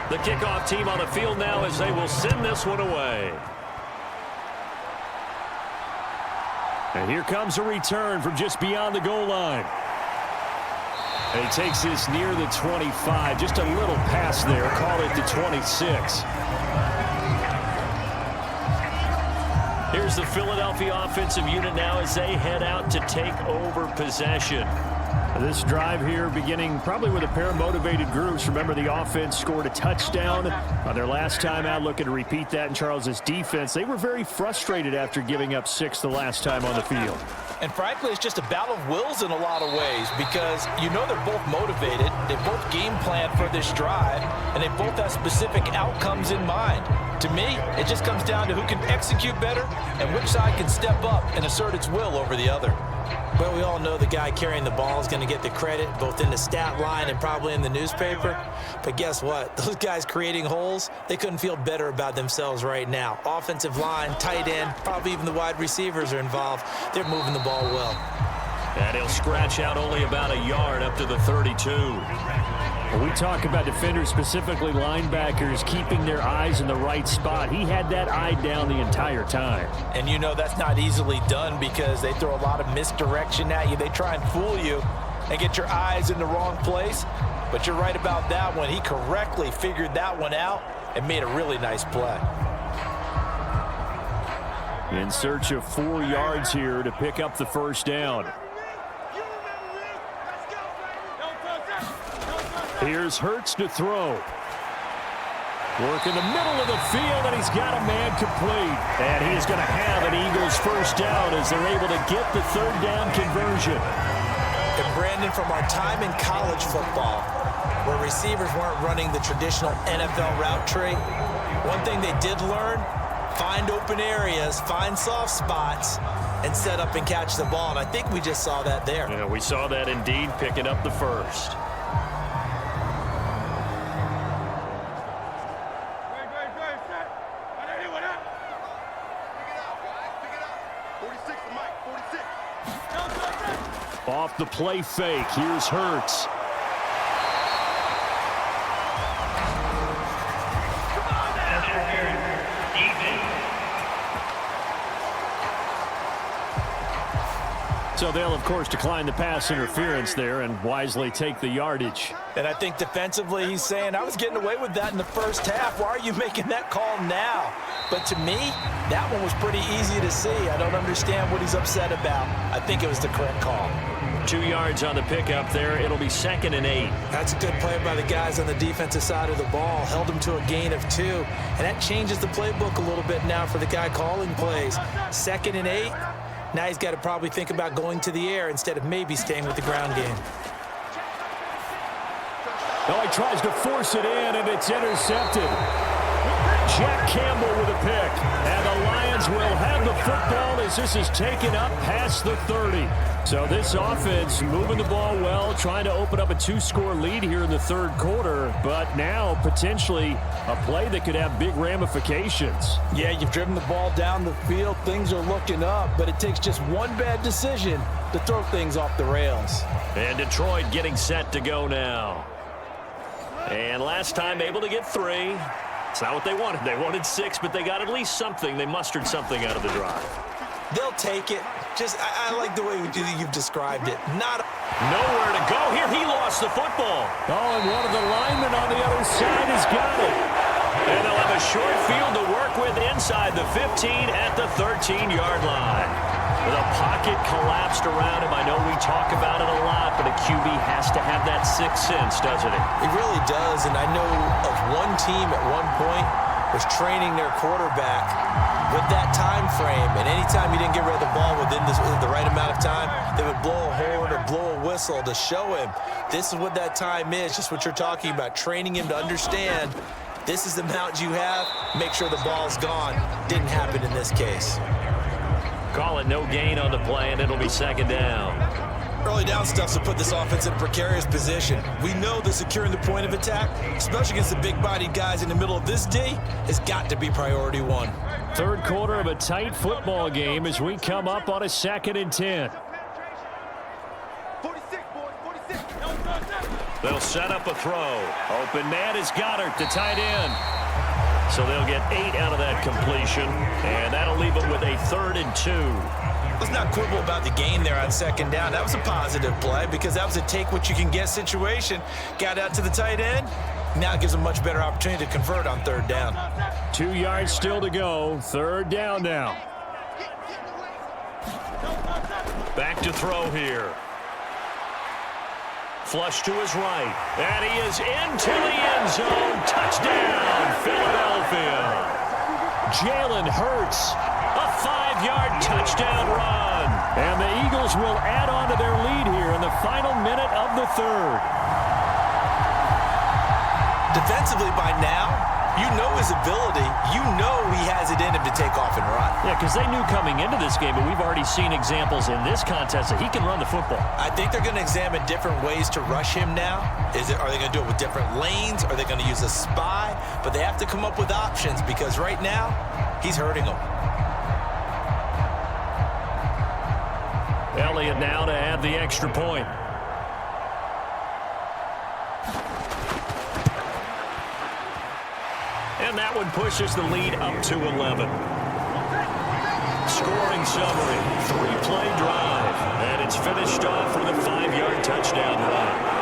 The kickoff team on the field now as they will send this one away. And here comes a return from just beyond the goal line. And he takes this near the 25. Just a little pass there. Call it the 26. Here's the Philadelphia offensive unit now as they head out to take over possession. This drive here beginning probably with a pair of motivated groups. Remember, the offense scored a touchdown on their last time out. Looking to repeat that in Charles's defense. They were very frustrated after giving up 6 the last time on the field. And frankly, it's just a battle of wills in a lot of ways, because you know they're both motivated, they both game plan for this drive, and they both have specific outcomes in mind. To me, it just comes down to who can execute better and which side can step up and assert its will over the other. Well, we all know the guy carrying the ball is going to get the credit, both in the stat line and probably in the newspaper. But guess what? Those guys creating holes, they couldn't feel better about themselves right now. Offensive line, tight end, probably even the wide receivers are involved. They're moving the ball well. And he'll scratch out only about a yard up to the 32. When we talk about defenders, specifically linebackers, keeping their eyes in the right spot, he had that eye down the entire time. And you know that's not easily done, because they throw a lot of misdirection at you. They try and fool you and get your eyes in the wrong place. But you're right about that one. He correctly figured that one out and made a really nice play. In search of 4 yards here to pick up the first down. Here's Hurts to throw. Work in the middle of the field, and he's got a man complete. And he's going to have an Eagles first down as they're able to get the 3rd down conversion. And Brandon, from our time in college football, where receivers weren't running the traditional NFL route tree, one thing they did learn, find open areas, find soft spots, and set up and catch the ball. And I think we just saw that there. Yeah, we saw that indeed, picking up the first. Off the play fake, here's Hurts. So they'll, of course, decline the pass interference there and wisely take the yardage. And I think defensively he's saying, I was getting away with that in the first half. Why are you making that call now? But to me, that one was pretty easy to see. I don't understand what he's upset about. I think it was the correct call. 2 yards on the pickup there. It'll be 2nd and 8. That's a good play by the guys on the defensive side of the ball. Held him to a gain of 2. And that changes the playbook a little bit now for the guy calling plays. 2nd and 8. Now he's got to probably think about going to the air instead of maybe staying with the ground game. Oh, he tries to force it in, and it's intercepted. Jack Campbell with a pick. And the Lions will have the football as this is taken up past the 30. So this offense moving the ball well, trying to open up a 2-score lead here in the third quarter, but now potentially a play that could have big ramifications. Yeah, you've driven the ball down the field. Things are looking up, but it takes just one bad decision to throw things off the rails. And Detroit getting set to go now. And last time able to get 3. It's not what they wanted. They wanted 6, but they got at least something. They mustered something out of the drive. They'll take it. I like the way you've described it. Nowhere to go here. He lost the football. Oh, and one of the linemen on the other side has got it. And they'll have a short field to work with inside the 15 at the 13-yard line. The pocket collapsed around him. I know we talk about it a lot, but a QB has to have that sixth sense, doesn't it? It really does, and I know of one team at one point was training their quarterback with that time frame, and anytime you didn't get rid of the ball within the right amount of time, they would blow a horn or blow a whistle to show him this is what that time is, just what you're talking about, training him to understand this is the amount you have, make sure the ball's gone. Didn't happen in this case. Call it no gain on the play, and it'll be 2nd down. Early down stuff to put this offense in a precarious position. We know that securing the point of attack, especially against the big-bodied guys in the middle of this D, has got to be priority 1. Third quarter of a tight football game as we come up on a 2nd and 10. 46, boys, 46. They'll set up a throw. Open man is Goddard, the tight end. So they'll get 8 out of that completion, and that'll leave them with a 3rd and 2. Let's not quibble about the gain there on 2nd down. That was a positive play because that was a take-what-you-can-get situation. Got out to the tight end. Now it gives them a much better opportunity to convert on 3rd down. 2 yards still to go. 3rd down now. Back to throw here. Flush to his right. And he is into the end zone. Touchdown, Philadelphia. Jalen Hurts. A 5-yard touchdown run. And the Eagles will add on to their lead here in the final minute of the 3rd. Defensively by now, you know his ability. You know he has it in him to take off and run. Yeah, because they knew coming into this game, but we've already seen examples in this contest that he can run the football. I think they're going to examine different ways to rush him now. Are they going to do it with different lanes? Are they going to use a spy? But they have to come up with options because right now, he's hurting them. Elliott now to add the extra point. And that one pushes the lead up to 11. Scoring summary, 3-play drive. And it's finished off with a 5-yard touchdown run.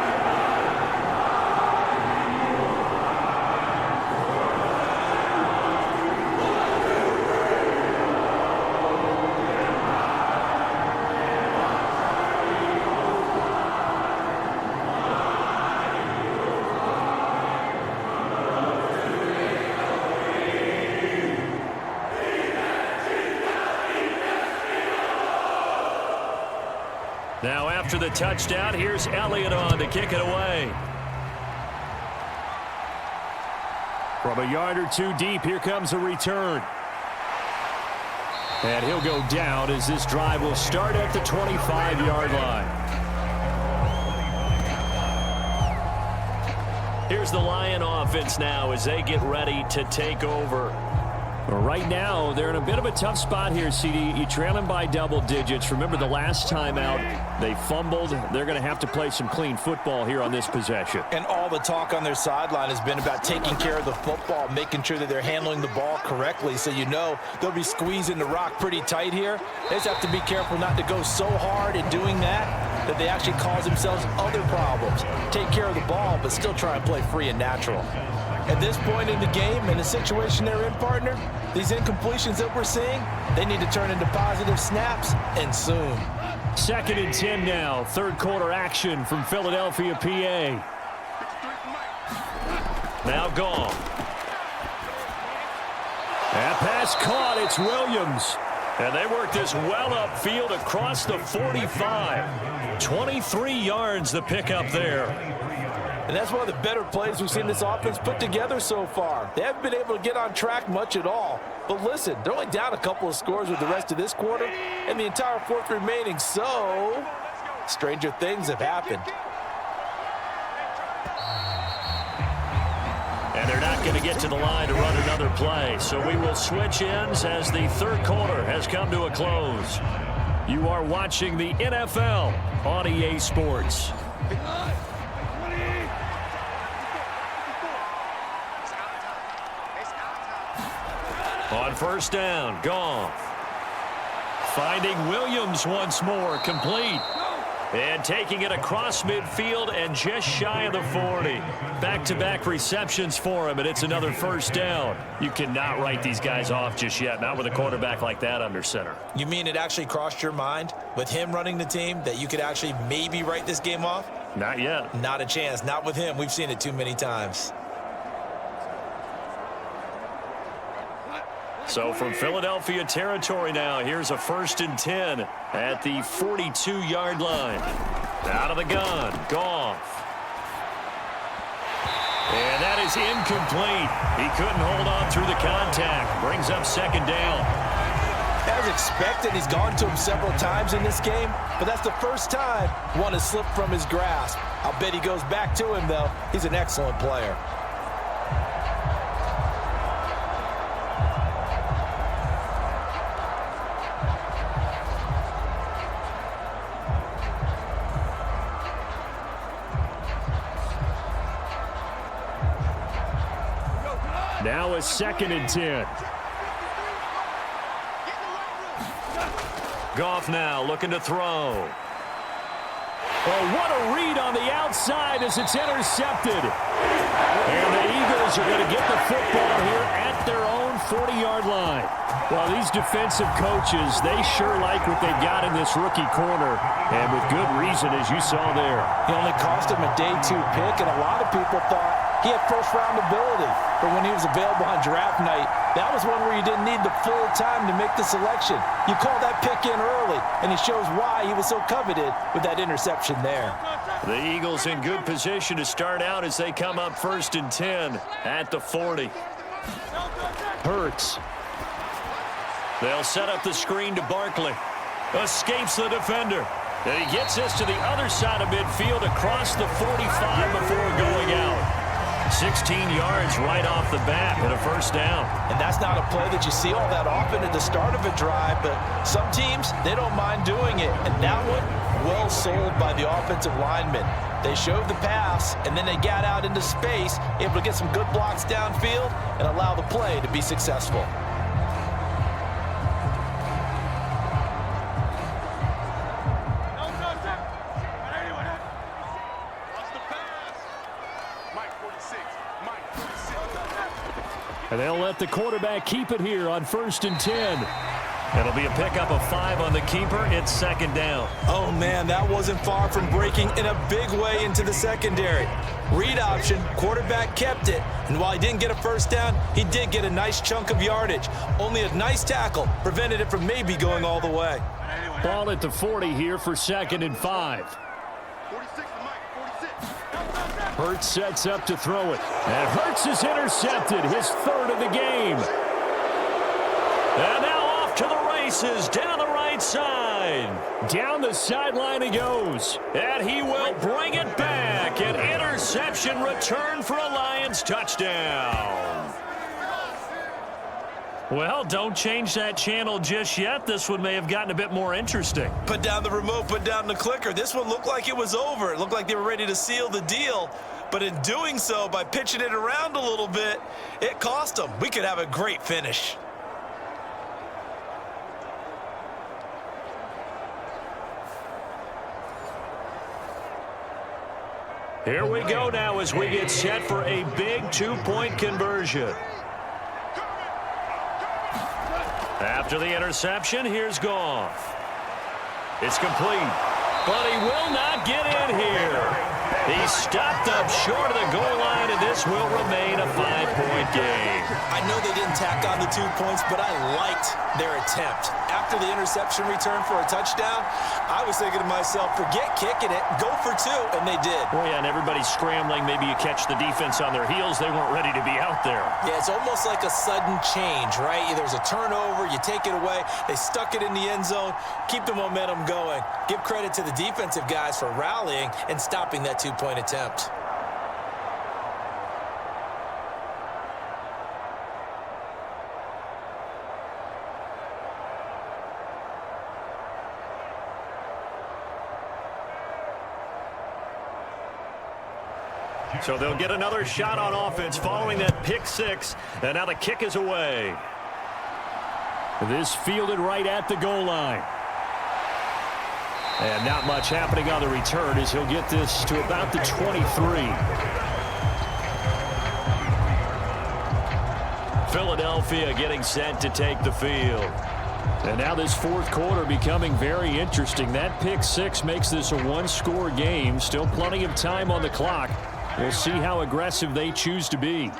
Now after the touchdown, here's Elliott on to kick it away. From a yard or two deep, here comes a return. And he'll go down as this drive will start at the 25-yard line. Here's the Lion offense now as they get ready to take over. Right now, they're in a bit of a tough spot here, CD. You trail them by double digits. Remember the last time out, they fumbled. They're going to have to play some clean football here on this possession. And all the talk on their sideline has been about taking care of the football, making sure that they're handling the ball correctly. So you know they'll be squeezing the rock pretty tight here. They just have to be careful not to go so hard in doing that they actually cause themselves other problems. Take care of the ball, but still try and play free and natural. At this point in the game, in the situation they're in, partner, these incompletions that we're seeing, they need to turn into positive snaps, and soon. 2nd and 10 now. Third quarter action from Philadelphia, PA. Now gone. That pass caught. It's Williams. And they work this well upfield across the 45. 23 yards the pickup there. And that's one of the better plays we've seen this offense put together so far. They haven't been able to get on track much at all. But listen, they're only down a couple of scores with the rest of this quarter and the entire fourth remaining. So, stranger things have happened. And they're not going to get to the line to run another play. So we will switch ends as the third quarter has come to a close. You are watching the NFL on EA Sports. On first down, Goff. Finding Williams once more, complete. And taking it across midfield and just shy of the 40. Back-to-back receptions for him, and it's another first down. You cannot write these guys off just yet, not with a quarterback like that under center. You mean it actually crossed your mind with him running the team that you could actually maybe write this game off? Not yet. Not a chance. Not with him. We've seen it too many times. So from Philadelphia territory now, here's a 1st and 10 at the 42-yard line. Out of the gun, Goff. And that is incomplete. He couldn't hold on through the contact. Brings up 2nd down. As expected, he's gone to him several times in this game, but that's the first time one has slipped from his grasp. I'll bet he goes back to him, though. He's an excellent player. Now a 2nd and 10. Goff now looking to throw. Oh, what a read on the outside as it's intercepted. And the Eagles are going to get the football here at their own 40-yard line. Well, these defensive coaches, they sure like what they've got in this rookie corner, and with good reason, as you saw there. He only cost him a day 2 pick, and a lot of people thought he had first-round ability. But when he was available on draft night, that was one where you didn't need the full time to make the selection. You call that pick in early, and he shows why he was so coveted with that interception there. The Eagles in good position to start out as they come up 1st and 10 at the 40. Hurts. They'll set up the screen to Barkley. Escapes the defender. And he gets this to the other side of midfield across the 45 before going out. 16 yards right off the bat and a first down. And that's not a play that you see all that often at the start of a drive, but some teams, they don't mind doing it. And that one, well sold by the offensive lineman. They showed the pass, and then they got out into space, able to get some good blocks downfield and allow the play to be successful. And they'll let the quarterback keep it here on 1st and 10. It'll be a pickup of 5 on the keeper. It's 2nd down. Oh, man, that wasn't far from breaking in a big way into the secondary. Read option, quarterback kept it. And while he didn't get a first down, he did get a nice chunk of yardage. Only a nice tackle prevented it from maybe going all the way. Ball at the 40 here for 2nd and 5. Hurts sets up to throw it. And Hurts is intercepted, his 3rd of the game. And now off to the races down the right side. Down the sideline he goes. And he will bring it back. An interception return for a Lions touchdown. Well, don't change that channel just yet. This one may have gotten a bit more interesting. Put down the remote, put down the clicker. This one looked like it was over. It looked like they were ready to seal the deal. But in doing so, by pitching it around a little bit, it cost them. We could have a great finish. Here we go now as we get set for a big two-point conversion. After the interception, here's Goff. It's complete, but he will not get in here. He stopped up short of the goal line, and this will remain a 5-point game. I know they didn't tack on the 2 points, but I liked their attempt. After the interception return for a touchdown, I was thinking to myself, forget kicking it, go for 2, and they did. Oh, yeah, and everybody's scrambling. Maybe you catch the defense on their heels. They weren't ready to be out there. Yeah, it's almost like a sudden change, right? There's a turnover, you take it away, they stuck it in the end zone, keep the momentum going. Give credit to the defensive guys for rallying and stopping that 2-point attempt. So they'll get another shot on offense following that pick 6, and now the kick is away. This fielded right at the goal line. And not much happening on the return as he'll get this to about the 23. Philadelphia getting set to take the field. And now this fourth quarter becoming very interesting. That pick 6 makes this a one-score game. Still plenty of time on the clock. We'll see how aggressive they choose to be.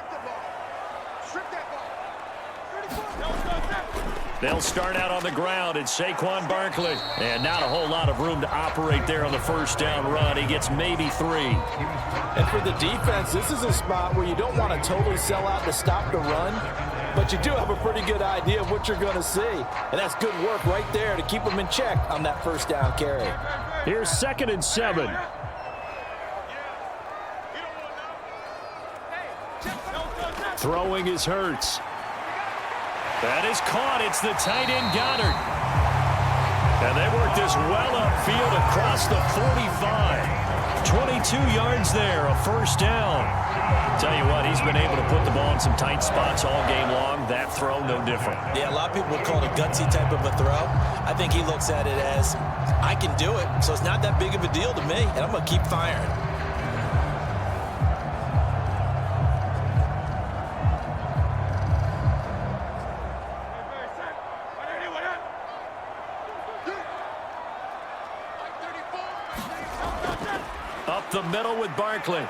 They'll start out on the ground. It's Saquon Barkley. And not a whole lot of room to operate there on the first down run. He gets maybe 3. And for the defense, this is a spot where you don't want to totally sell out to stop the run, but you do have a pretty good idea of what you're going to see. And that's good work right there to keep them in check on that first down carry. Here's 2nd and 7. Throwing is Hurts. That is caught. It's the tight end Goddard. And they work this well upfield across the 45. 22 yards there, a first down. Tell you what, he's been able to put the ball in some tight spots all game long. That throw, no different. Yeah, a lot of people would call it a gutsy type of a throw. I think he looks at it as, I can do it, so it's not that big of a deal to me, and I'm going to keep firing. Up the middle with Barkley.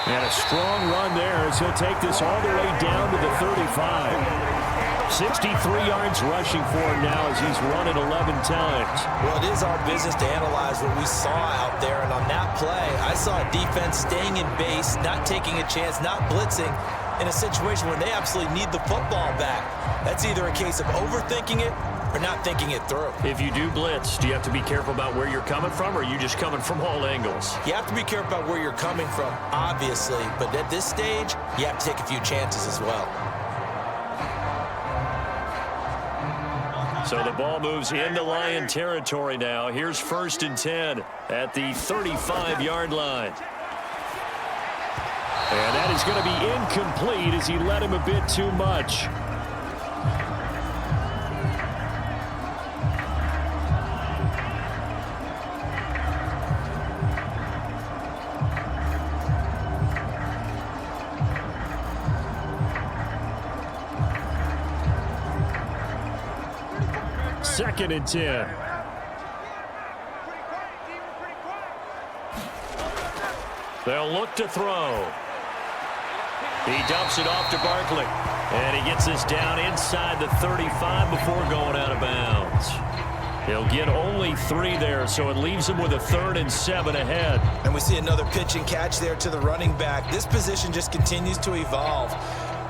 And a strong run there as he'll take this all the way down to the 35. 63 yards rushing for him now as he's run it 11 times. Well, it is our business to analyze what we saw out there, and on that play, I saw a defense staying in base, not taking a chance, not blitzing in a situation where they absolutely need the football back. That's either a case of overthinking it or not thinking it through. If you do blitz, do you have to be careful about where you're coming from, or are you just coming from all angles? You have to be careful about where you're coming from, obviously, but at this stage, you have to take a few chances as well. So the ball moves into Lion territory now. Here's 1st and 10 at the 35-yard line. And that is going to be incomplete as he led him a bit too much. Second and 10. They'll look to throw. He dumps it off to Barkley. And he gets this down inside the 35 before going out of bounds. He'll get only 3 there, so it leaves him with a 3rd and 7 ahead. And we see another pitch and catch there to the running back. This position just continues to evolve.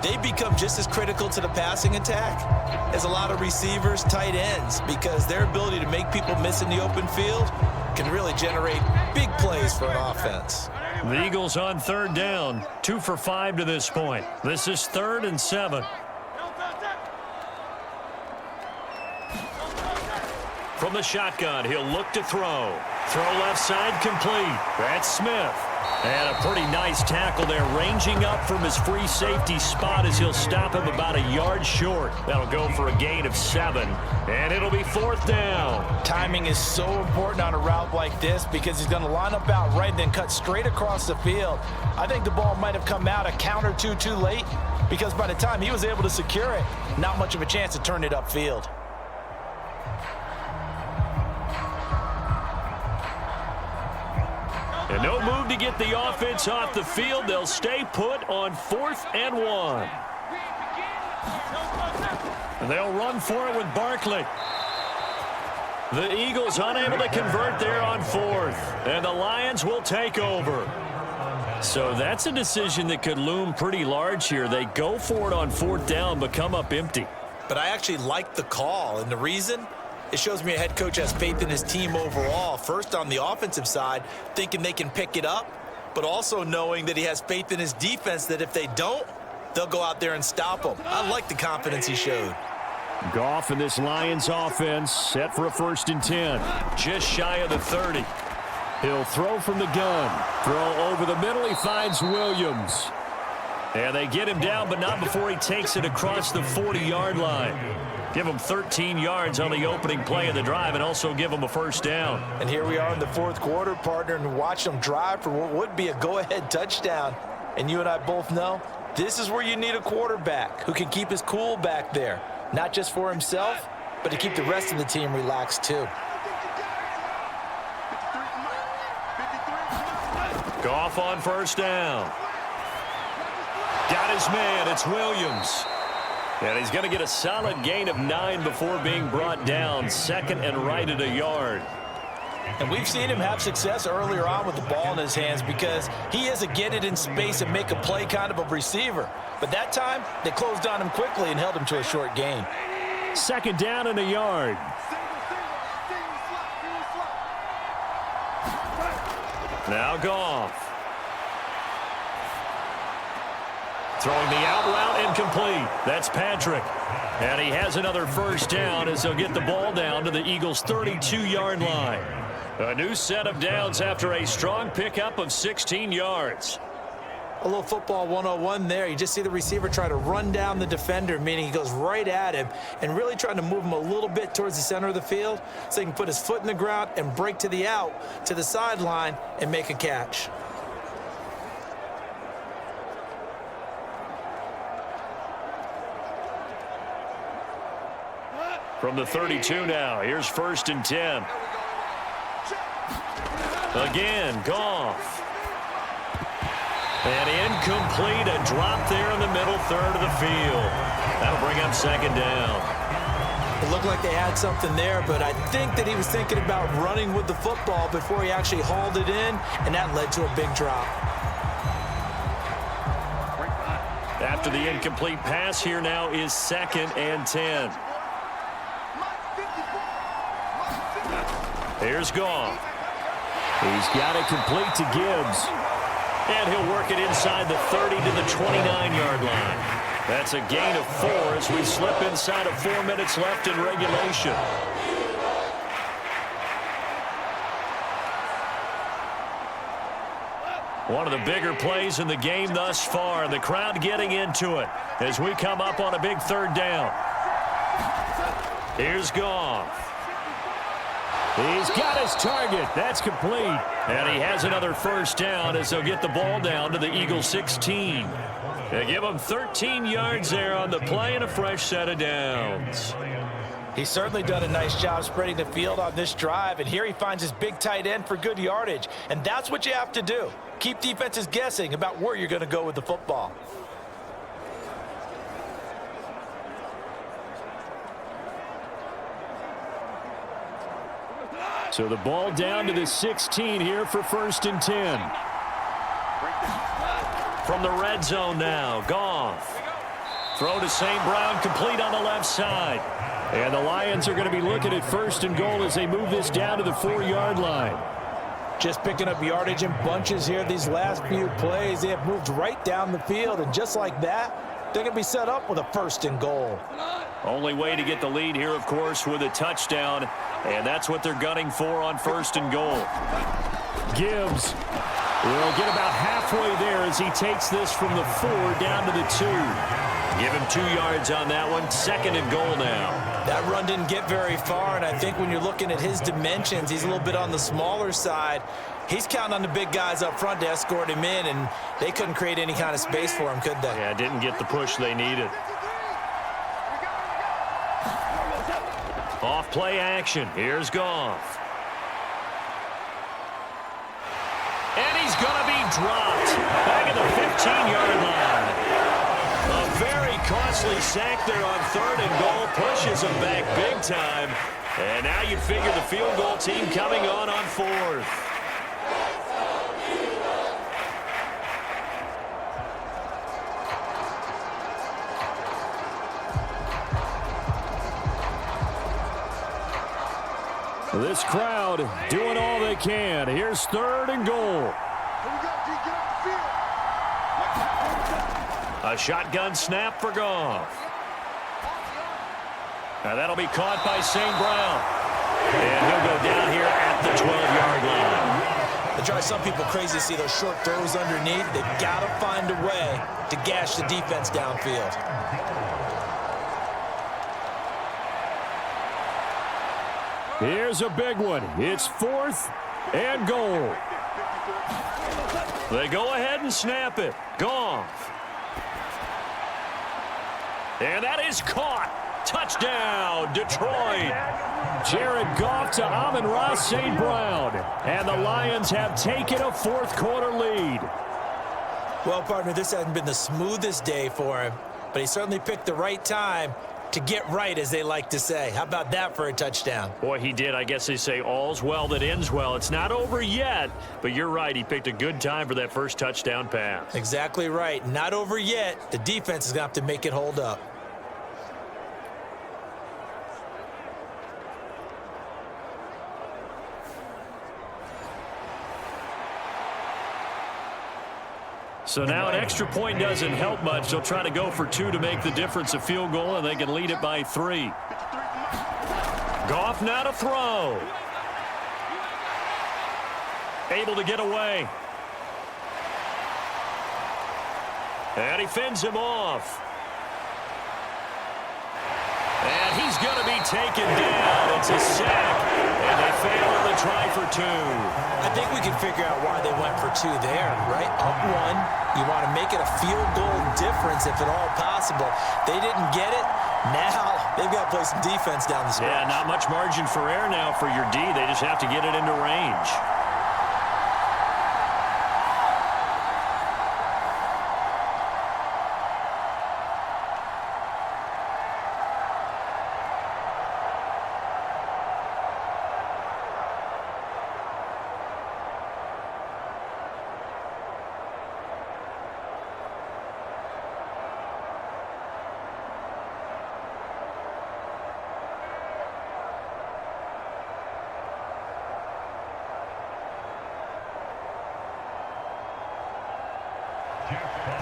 they become just as critical to the passing attack as a lot of receivers, tight ends, because their ability to make people miss in the open field can really generate big plays for an offense. The Eagles on third down, 2 for 5 to this point. This is 3rd and 7. From the shotgun, he'll look to throw. Throw left side complete. That's Smith. And a pretty nice tackle there, ranging up from his free safety spot as he'll stop him about a yard short. That'll go for a gain of 7, and it'll be 4th down. Timing is so important on a route like this because he's going to line up out right and then cut straight across the field. I think the ball might have come out a count or two too late because by the time he was able to secure it, not much of a chance to turn it upfield. And no move to get the offense off the field. They'll stay put on 4th and 1. And they'll run for it with Barkley. The Eagles unable to convert there on 4th. And the Lions will take over. So that's a decision that could loom pretty large here. They go for it on 4th down, but come up empty. But I actually like the call, and the reason? It shows me a head coach has faith in his team overall. First, on the offensive side, thinking they can pick it up, but also knowing that he has faith in his defense that if they don't, they'll go out there and stop them. I like the confidence he showed. Goff and this Lions offense set for a 1st and 10. Just shy of the 30. He'll throw from the gun. Throw over the middle. He finds Williams. And they get him down, but not before he takes it across the 40-yard line. Give him 13 yards on the opening play of the drive and also give him a 1st down. And here we are in the 4th quarter, partner, and watch them drive for what would be a go-ahead touchdown. And you and I both know this is where you need a quarterback who can keep his cool back there, not just for himself, but to keep the rest of the team relaxed too. Goff on 1st down. Got his man. It's Williams. And he's going to get a solid gain of 9 before being brought down. 2nd and right at a yard. And we've seen him have success earlier on with the ball in his hands because he is a get it in space and make a play kind of a receiver. But that time, they closed on him quickly and held him to a short gain. 2nd down and a yard. Now Goff. Throwing the out route incomplete. That's Patrick. And he has another 1st down as they'll get the ball down to the Eagles' 32-yard line. A new set of downs after a strong pickup of 16 yards. A little football 101 there. You just see the receiver try to run down the defender, meaning he goes right at him and really trying to move him a little bit towards the center of the field so he can put his foot in the ground and break to the out, to the sideline, and make a catch. From the 32 now, here's 1st and 10. Again, Goff. And incomplete, a drop there in the middle 3rd of the field. That'll bring up 2nd down. It looked like they had something there, but I think that he was thinking about running with the football before he actually hauled it in, and that led to a big drop. After the incomplete pass, here now is 2nd and 10. Here's Goff. He's got it complete to Gibbs. And he'll work it inside the 30 to the 29-yard line. That's a gain of 4 as we slip inside of 4 minutes left in regulation. One of the bigger plays in the game thus far. The crowd getting into it as we come up on a big 3rd down. Here's Goff. He's got his target. That's complete. And he has another 1st down as they'll get the ball down to the Eagles' 16. They give him 13 yards there on the play and a fresh set of downs. He's certainly done a nice job spreading the field on this drive, and here he finds his big tight end for good yardage. And that's what you have to do. Keep defenses guessing about where you're going to go with the football. So the ball down to the 16 here for 1st and 10. From the red zone now, Goff. Throw to St. Brown, complete on the left side. And the Lions are going to be looking at 1st and goal as they move this down to the 4-yard line. Just picking up yardage in bunches here these last few plays. They have moved right down the field, and just like that, they're going to be set up with a 1st and goal. Only way to get the lead here, of course, with a touchdown, and that's what they're gunning for on 1st and goal. Gibbs will get about halfway there as he takes this from the 4 down to the 2. Give him 2 yards on that one. 2nd and goal now. That run didn't get very far, and I think when you're looking at his dimensions, he's a little bit on the smaller side. He's counting on the big guys up front to escort him in, and they couldn't create any kind of space for him, could they? Yeah, didn't get the push they needed. Off play action. Here's Goff. And he's going to be dropped back at the 15-yard line. A very costly sack there on 3rd and goal. Pushes him back big time. And now you figure the field goal team coming on 4th. This crowd doing all they can. Here's 3rd and goal. A shotgun snap for Goff. Now that'll be caught by St. Brown. And he'll go down here at the 12-yard line. They drive some people crazy to see those short throws underneath. They've got to find a way to gash the defense downfield. Here's a big one. It's 4th and goal. They go ahead and snap it. Goff. And that is caught. Touchdown, Detroit. Jared Goff to Amon-Ra St. Brown. And the Lions have taken a 4th quarter lead. Well, partner, this hasn't been the smoothest day for him, but he certainly picked the right time to get right, as they like to say. How about that for a touchdown? Boy, he did. I guess they say all's well that ends well. It's not over yet, but you're right. He picked a good time for that first touchdown pass. Exactly right. Not over yet. The defense is going to have to make it hold up. So now an extra point doesn't help much. They'll try to go for 2 to make the difference a field goal, and they can lead it by 3. Goff now to throw. Able to get away. And he fends him off. And he's going to be taken down. It's a sack. And they fail on the try for 2. I think we can figure out why they went for 2 there, right? Up 1, you want to make it a field goal difference if at all possible. They didn't get it. Now they've got to play some defense down the stretch. Yeah, not much margin for error now for your D. They just have to get it into range.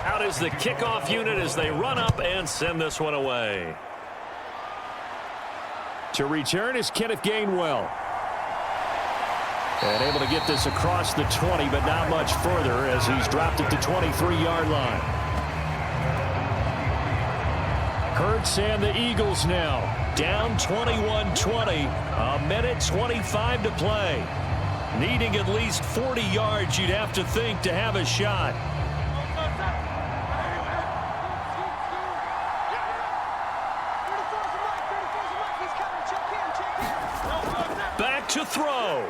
Out is the kickoff unit as they run up and send this one away. To return is Kenneth Gainwell. And able to get this across the 20, but not much further as he's dropped at the 23-yard line. Hurts and the Eagles now down 21-20. A minute 25 to play. Needing at least 40 yards, you'd have to think, to have a shot. Back to throw.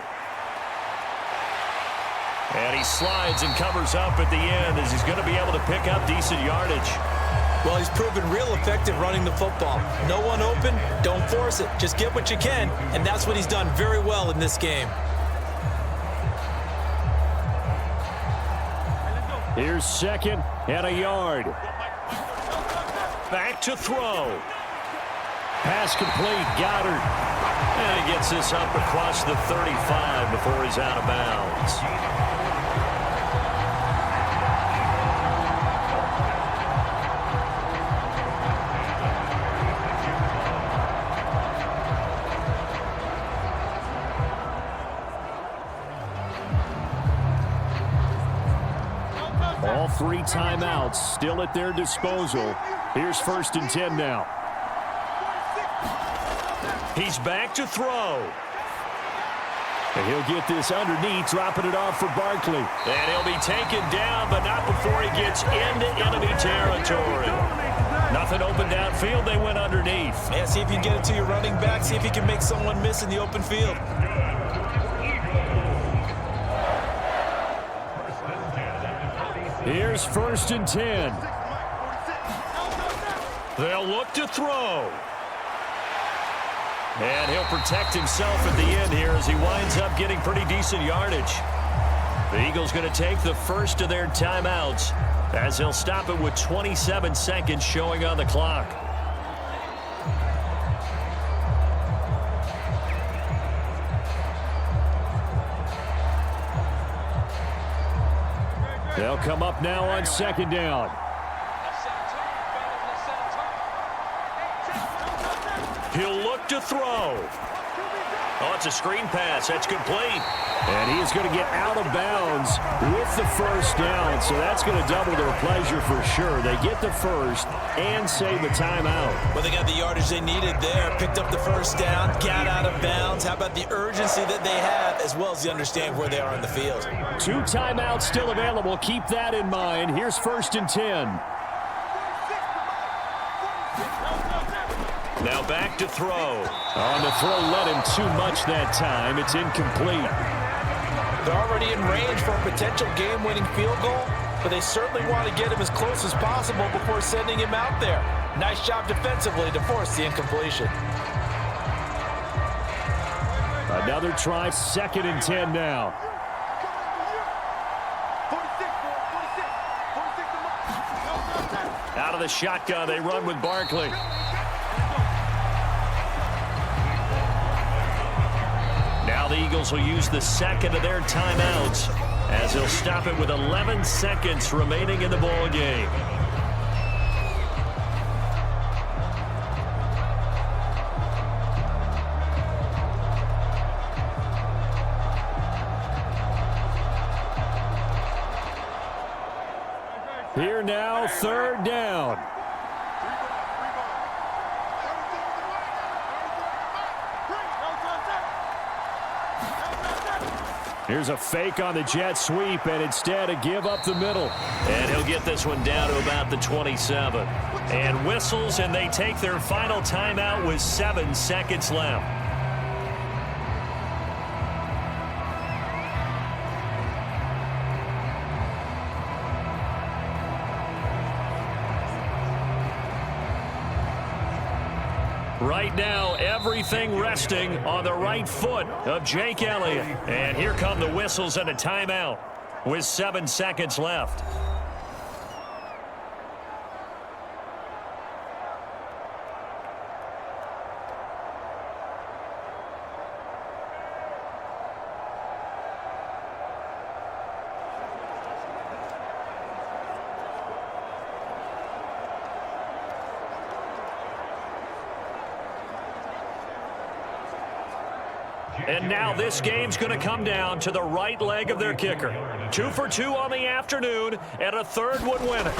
And he slides and covers up at the end as he's going to be able to pick up decent yardage. Well, he's proven real effective running the football. No one open, don't force it. Just get what you can, and that's what he's done very well in this game. Here's 2nd and a yard. back to throw. Pass complete, Goddard. And he gets this up across the 35 before he's out of bounds. All 3 timeouts still at their disposal. Here's 1st and 10 now. He's back to throw. And he'll get this underneath, dropping it off for Barkley. And he'll be taken down, but not before he gets into enemy territory. Nothing open downfield. They went underneath. Yeah, see if you can get it to your running back. See if you can make someone miss in the open field. Here's 1st and 10. They'll look to throw. And he'll protect himself at the end here as he winds up getting pretty decent yardage. The Eagles going to take the first of their timeouts as they'll stop it with 27 seconds showing on the clock. They'll come up now on 2nd down. He'll look to throw. Oh, it's a screen pass. That's complete. And he is going to get out of bounds with the 1st down, so that's going to double their pleasure for sure. They get the 1st and save a timeout. Well, they got the yardage they needed there, picked up the 1st down, got out of bounds. How about the urgency that they have, as well as the understanding where they are on the field? 2 timeouts still available. Keep that in mind. Here's 1st and 10. Now back to throw. On the throw, let him too much that time. It's incomplete. They're already in range for a potential game-winning field goal, but they certainly want to get him as close as possible before sending him out there. Nice job defensively to force the incompletion. Another try, 2nd and 10 now. 46. Out of the shotgun, they run with Barkley. Now the Eagles will use the 2nd of their timeouts as they'll stop it with 11 seconds remaining in the ball game. Here now, 3rd down. Here's a fake on the jet sweep, and instead a give up the middle. And he'll get this one down to about the 27. And whistles, and they take their final timeout with 7 seconds left. Right now, everything resting on the right foot of Jake Elliott. And here come the whistles and a timeout with 7 seconds left. And now this game's going to come down to the right leg of their kicker. 2 for 2 on the afternoon, and a 3rd would win it.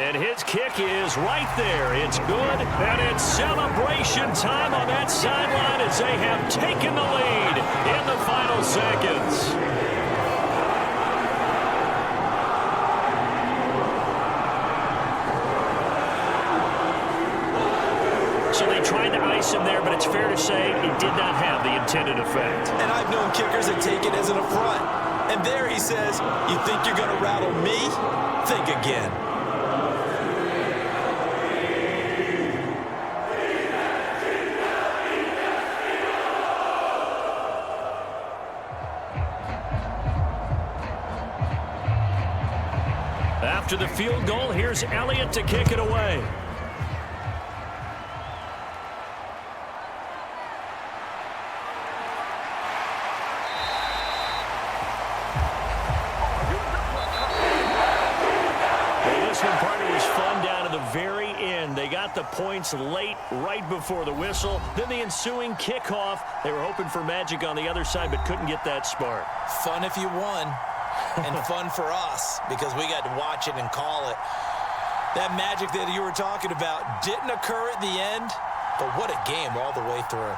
And his kick is right there. It's good, and it's celebration time on that sideline as they have taken the lead in the final seconds. So they tried to ice him there, but it's fair to say it did not have the intended effect. And I've known kickers that take it as an affront. And there he says, you think you're going to rattle me? Think again. After the field goal, here's Elliott to kick it away. Very end. They got the points late, right before the whistle. Then the ensuing kickoff. They were hoping for magic on the other side, but couldn't get that spark. Fun if you won, and fun for us because we got to watch it and call it. That magic that you were talking about didn't occur at the end, but what a game all the way through.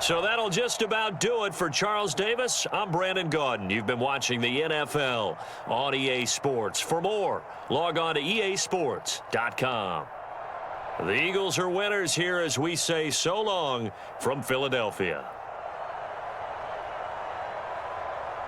So that'll just about do it for Charles Davis. I'm Brandon Gaudin. You've been watching the NFL on EA Sports. For more, log on to easports.com. The Eagles are winners here as we say so long from Philadelphia.